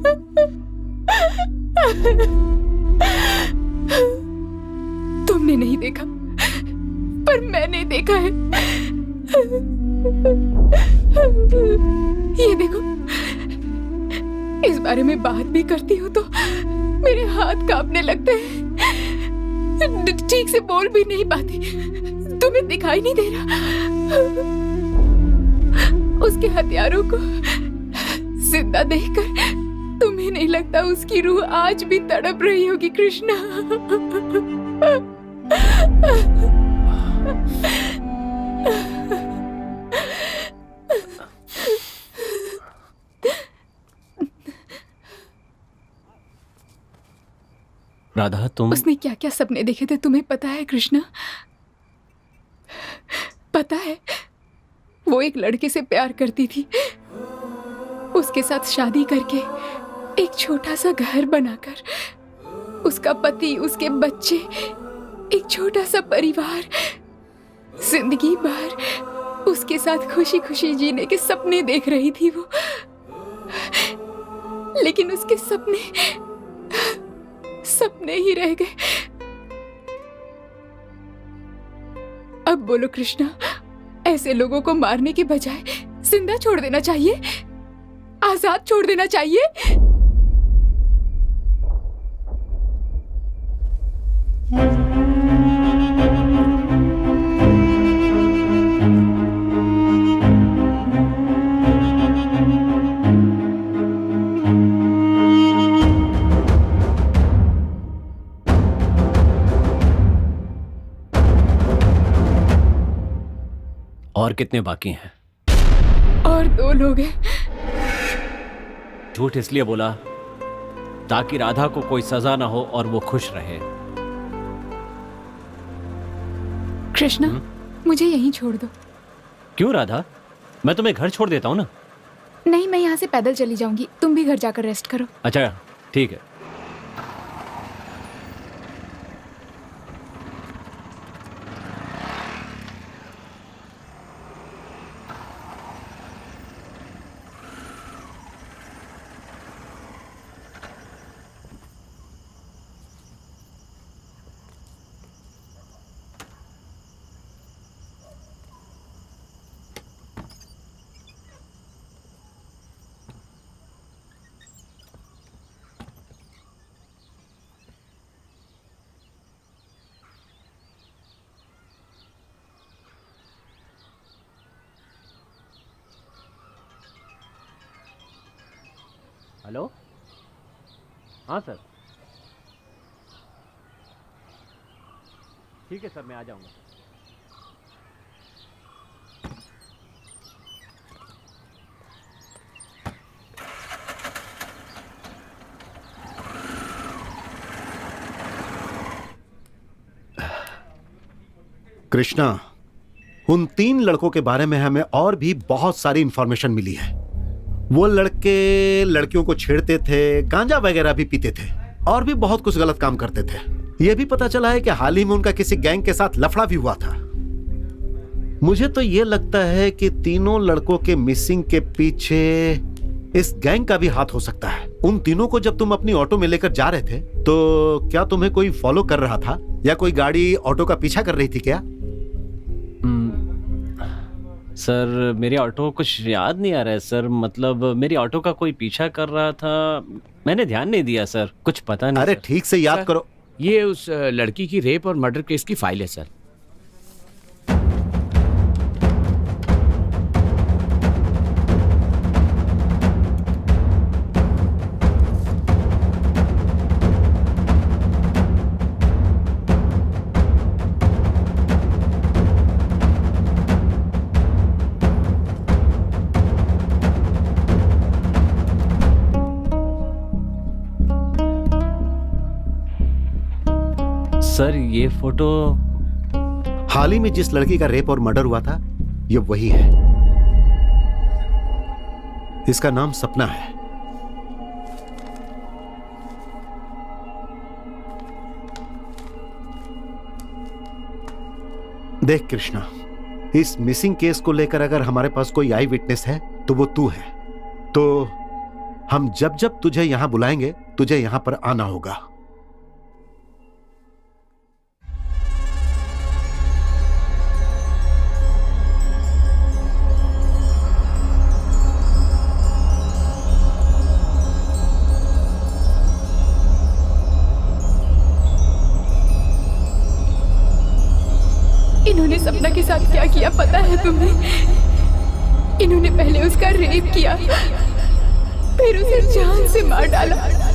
तुमने नहीं देखा पर मैंने देखा है। ये देखो, इस बारे में बात भी करती हूँ तो मेरे हाथ कांपने लगते हैं। ठीक से बोल भी नहीं पाती। तुम्हें दिखाई नहीं दे रहा? उसके हथियारों को जिंदा देखकर तुम्हें नहीं लगता उसकी रूह आज भी तड़प रही होगी कृष्णा? राधा, तुम... उसने क्या क्या सपने देखे थे तुम्हें पता है कृष्णा? पता है, वो एक लड़के से प्यार करती थी। उसके साथ शादी करके एक छोटा सा घर बनाकर उसका पति, उसके बच्चे, एक छोटा सा परिवार, जिंदगी भर उसके साथ खुशी खुशी जीने के सपने देख रही थी वो। लेकिन उसके सपने ही रह गए। अब बोलो कृष्णा, ऐसे लोगों को मारने के बजाय जिंदा छोड़ देना चाहिए, आजाद छोड़ देना चाहिए। और कितने बाकी हैं? और 2 लोग हैं। झूठ इसलिए बोला ताकि राधा को कोई सजा ना हो और वो खुश रहे। कृष्णा, मुझे यहीं छोड़ दो। क्यों राधा? मैं तुम्हें घर छोड़ देता हूँ ना। नहीं, मैं यहाँ से पैदल चली जाऊंगी, तुम भी घर जाकर रेस्ट करो। अच्छा ठीक है। हेलो, हाँ सर, ठीक है सर, मैं आ जाऊंगा। कृष्णा, उन 3 लड़कों के बारे में हमें और भी बहुत सारी इंफॉर्मेशन मिली है। वो लड़के लड़कियों को छेड़ते थे, गांजा वगैरह भी पीते थे और भी बहुत कुछ गलत काम करते थे। यह भी पता चला है कि हाल ही में उनका किसी गैंग के साथ लफड़ा भी हुआ था। मुझे तो यह लगता है कि तीनों लड़कों के मिसिंग के पीछे इस गैंग का भी हाथ हो सकता है। उन तीनों को जब तुम अपनी ऑटो में लेकर जा रहे थे तो क्या तुम्हें कोई फॉलो कर रहा था या कोई गाड़ी ऑटो का पीछा कर रही थी क्या? सर, मेरी ऑटो कुछ याद नहीं आ रहा है सर। मतलब मेरी ऑटो का कोई पीछा कर रहा था, मैंने ध्यान नहीं दिया सर, कुछ पता नहीं। अरे सर। ठीक से याद करो। ये उस लड़की की रेप और मर्डर केस की फाइल है सर। सर ये फोटो हाल ही में जिस लड़की का रेप और मर्डर हुआ था ये वही है। इसका नाम सपना है। देख कृष्णा, इस मिसिंग केस को लेकर अगर हमारे पास कोई आई विटनेस है तो वो तू है। तो हम जब जब तुझे यहां बुलाएंगे तुझे यहां पर आना होगा। इन्होंने सपना के साथ क्या किया पता है तुम्हें? इन्होंने पहले उसका रेप किया, फिर उसे जान से मार डाला।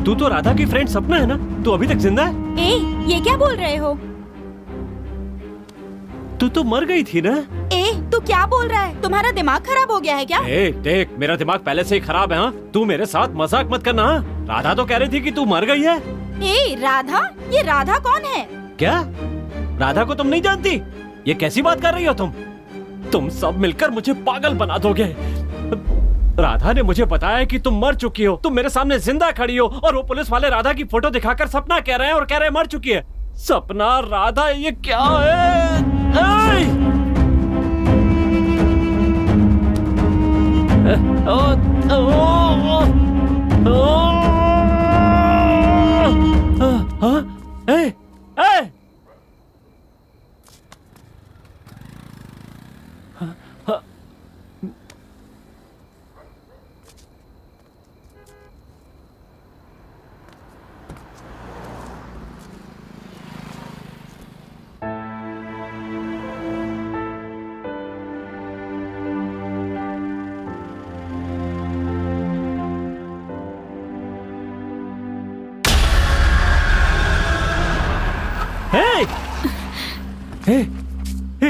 तू तो राधा की फ्रेंड सपना है ना? तू अभी तक जिंदा है? ए, ये क्या बोल रहे हो? तू तो मर गई थी ना? ए, तू क्या बोल रहा है? तुम्हारा दिमाग खराब हो गया है क्या? ए, देख मेरा दिमाग पहले से ही खराब है। हाँ, तू मेरे साथ मजाक मत करना। हाँ? राधा तो कह रही थी कि तू मर गई है। ए, राधा? ये राधा कौन है? क्या? राधा को तुम नहीं जानती? ये कैसी बात कर रही हो तुम? तुम सब मिलकर मुझे पागल बना दोगे। राधा ने मुझे बताया कि तुम मर चुकी हो। तुम मेरे सामने जिंदा खड़ी हो और वो पुलिस वाले राधा की फोटो दिखाकर सपना कह रहे हैं और कह रहे हैं मर चुकी है। सपना, राधा, ये क्या है?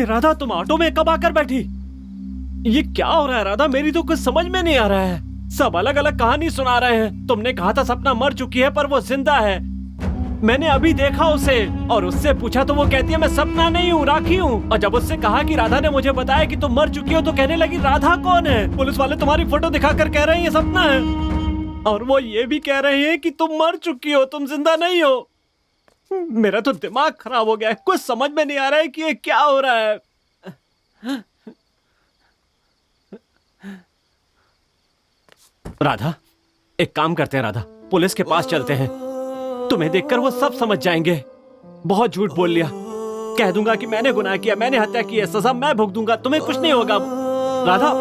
राधा, तुम ऑटो में कब आकर बैठी? ये क्या हो रहा है राधा? मेरी तो कुछ समझ में नहीं आ रहा है। सब अलग अलग कहानी सुना रहे हैं। तुमने कहा था सपना मर चुकी है पर वो जिंदा है। मैंने अभी देखा उसे और उससे पूछा तो वो कहती है मैं सपना नहीं हूँ, राखी हूँ। और जब उससे कहा कि राधा ने मुझे बताया कि तुम मर चुकी हो तो कहने लगी राधा कौन है? पुलिस वाले तुम्हारी फोटो दिखाकर कह रहे हैं ये सपना है और वो ये भी कह रहे हैं कि तुम मर चुकी हो, तुम जिंदा नहीं हो। मेरा तो दिमाग खराब हो गया है। कुछ समझ में नहीं आ रहा है कि ये क्या हो रहा है। राधा, एक काम करते हैं राधा, पुलिस के पास चलते हैं। तुम्हें देखकर वो सब समझ जाएंगे। बहुत झूठ बोल लिया। कह दूंगा कि मैंने गुनाह किया, मैंने हत्या की है, सजा मैं भुगत दूंगा, तुम्हें कुछ नहीं होगा। राधा,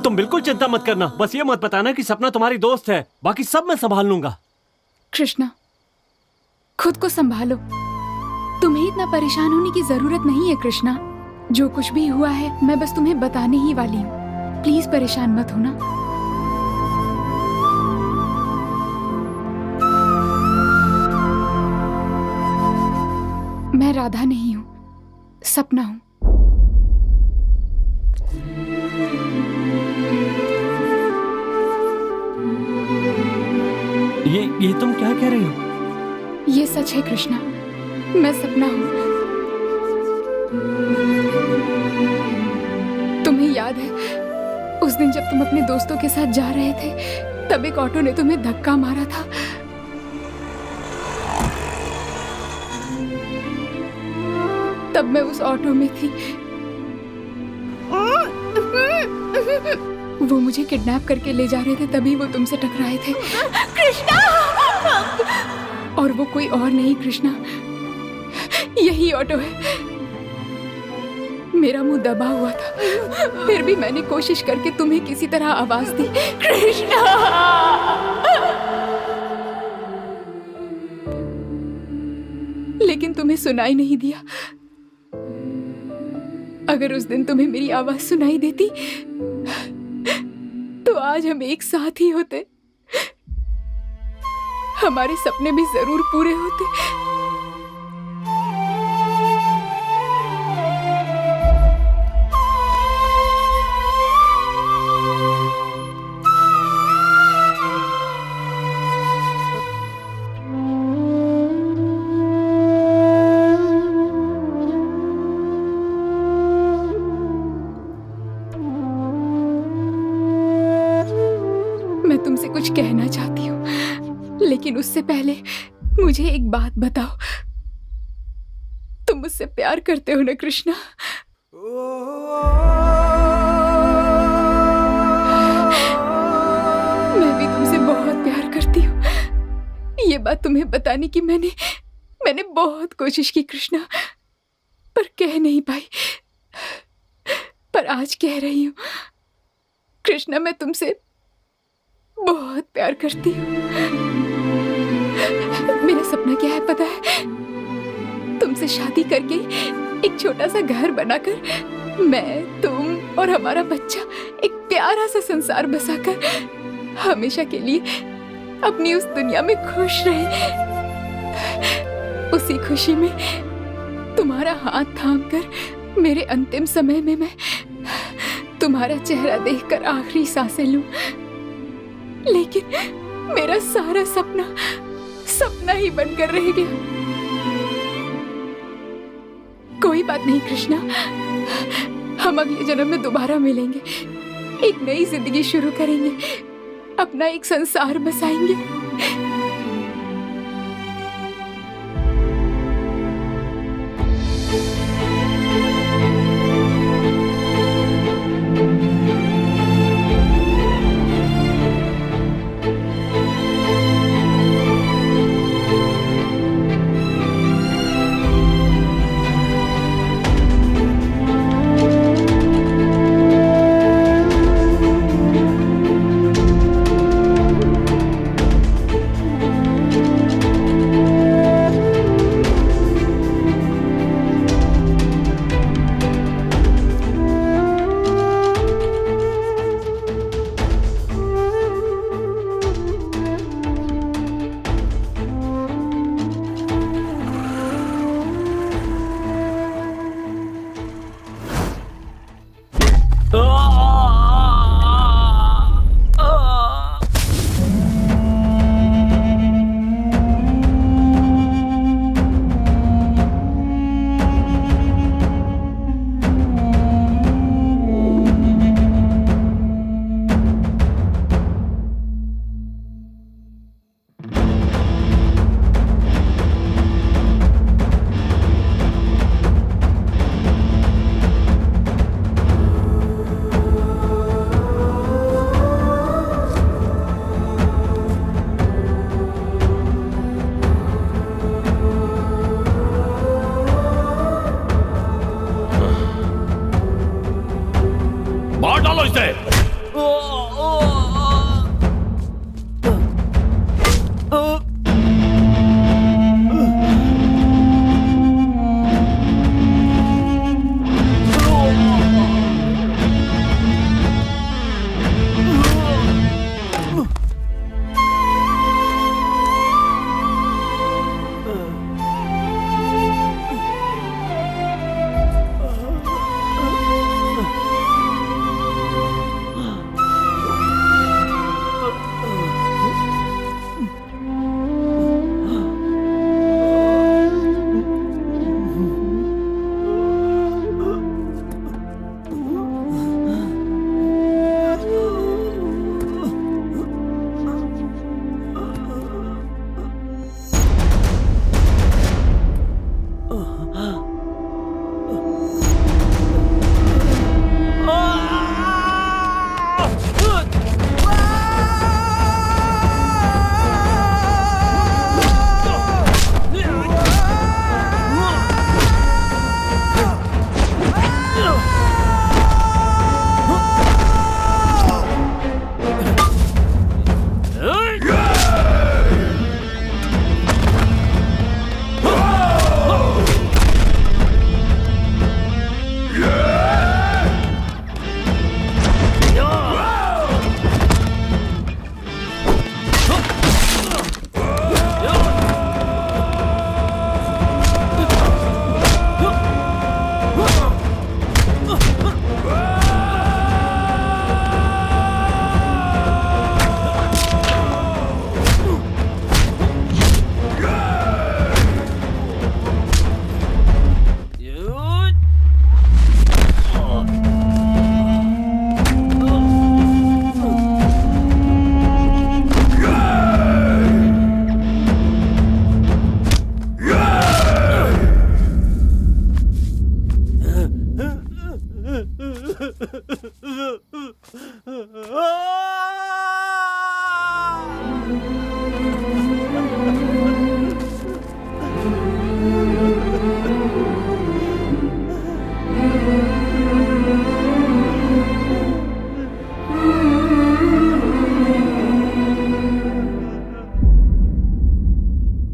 तुम बिल्कुल चिंता मत करना। बस ये मत बताना कि सपना तुम्हारी दोस्त है। बाकी सब मैं संभाल लूंगा। कृष्णा, खुद को संभालो। तुम्हें इतना परेशान होने की जरूरत नहीं है कृष्णा। जो कुछ भी हुआ है मैं बस तुम्हें बताने ही वाली हूँ। प्लीज परेशान मत होना। मैं राधा नहीं हूँ, सपना हूँ। ये तुम क्या कह रही हो? ये सच है कृष्णा, मैं सपना हूँ। तुम्हें याद है उस दिन जब तुम अपने दोस्तों के साथ जा रहे थे, तब एक ऑटो ने तुम्हें धक्का मारा था। तब मैं उस ऑटो में थी। वो मुझे किडनैप करके ले जा रहे थे, तभी वो तुमसे टकराए थे। कृष्णा! और वो कोई और नहीं कृष्णा, यही ऑटो है। मेरा मुंह दबा हुआ था, फिर भी मैंने कोशिश करके तुम्हें किसी तरह आवाज दी, कृष्णा! लेकिन तुम्हें सुनाई नहीं दिया। अगर उस दिन तुम्हें मेरी आवाज सुनाई देती तो आज हम एक साथ ही होते, हमारे सपने भी जरूर पूरे होते। मैं तुमसे कुछ कहना चाहती हूँ, लेकिन उससे पहले मुझे एक बात बताओ, तुम मुझसे प्यार करते हो ना कृष्णा? मैं भी तुमसे बहुत प्यार करती हूँ। ये बात तुम्हें बताने की मैंने बहुत कोशिश की कृष्णा, पर कह नहीं पाई। पर आज कह रही हूँ कृष्णा, मैं तुमसे बहुत प्यार करती हूँ। मेरा सपना क्या है पता है? तुमसे शादी करके एक छोटा सा घर बनाकर मैं, तुम और हमारा बच्चा एक प्यारा सा संसार बसाकर हमेशा के लिए अपनी उस दुनिया में खुश रहे। उसी खुशी में तुम्हारा हाथ थामकर मेरे अंतिम समय में मैं तुम्हारा चेहरा देखकर आखिरी सांसें लूं। लेकिन मेरा सारा सपना ही बनकर रह गया। कोई बात नहीं कृष्णा, हम अगले जन्म में दोबारा मिलेंगे, एक नई जिंदगी शुरू करेंगे, अपना एक संसार बसाएंगे।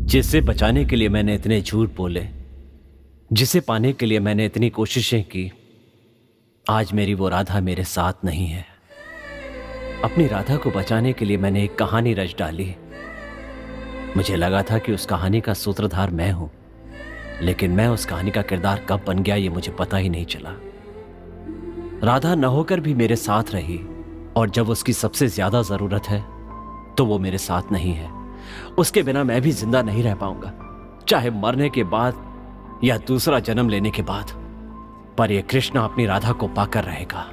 जिसे बचाने के लिए मैंने इतने झूठ बोले, जिसे पाने के लिए मैंने इतनी कोशिशें की, आज मेरी वो राधा मेरे साथ नहीं है। अपनी राधा को बचाने के लिए मैंने एक कहानी रच डाली। मुझे लगा था कि उस कहानी का सूत्रधार मैं हूं, लेकिन मैं उस कहानी का किरदार कब बन गया ये मुझे पता ही नहीं चला। राधा न होकर भी मेरे साथ रही, और जब उसकी सबसे ज्यादा जरूरत है तो वो मेरे साथ नहीं है। उसके बिना मैं भी जिंदा नहीं रह पाऊंगा, चाहे मरने के बाद या दूसरा जन्म लेने के बाद, पर ये कृष्णा अपनी राधा को पाकर रहेगा।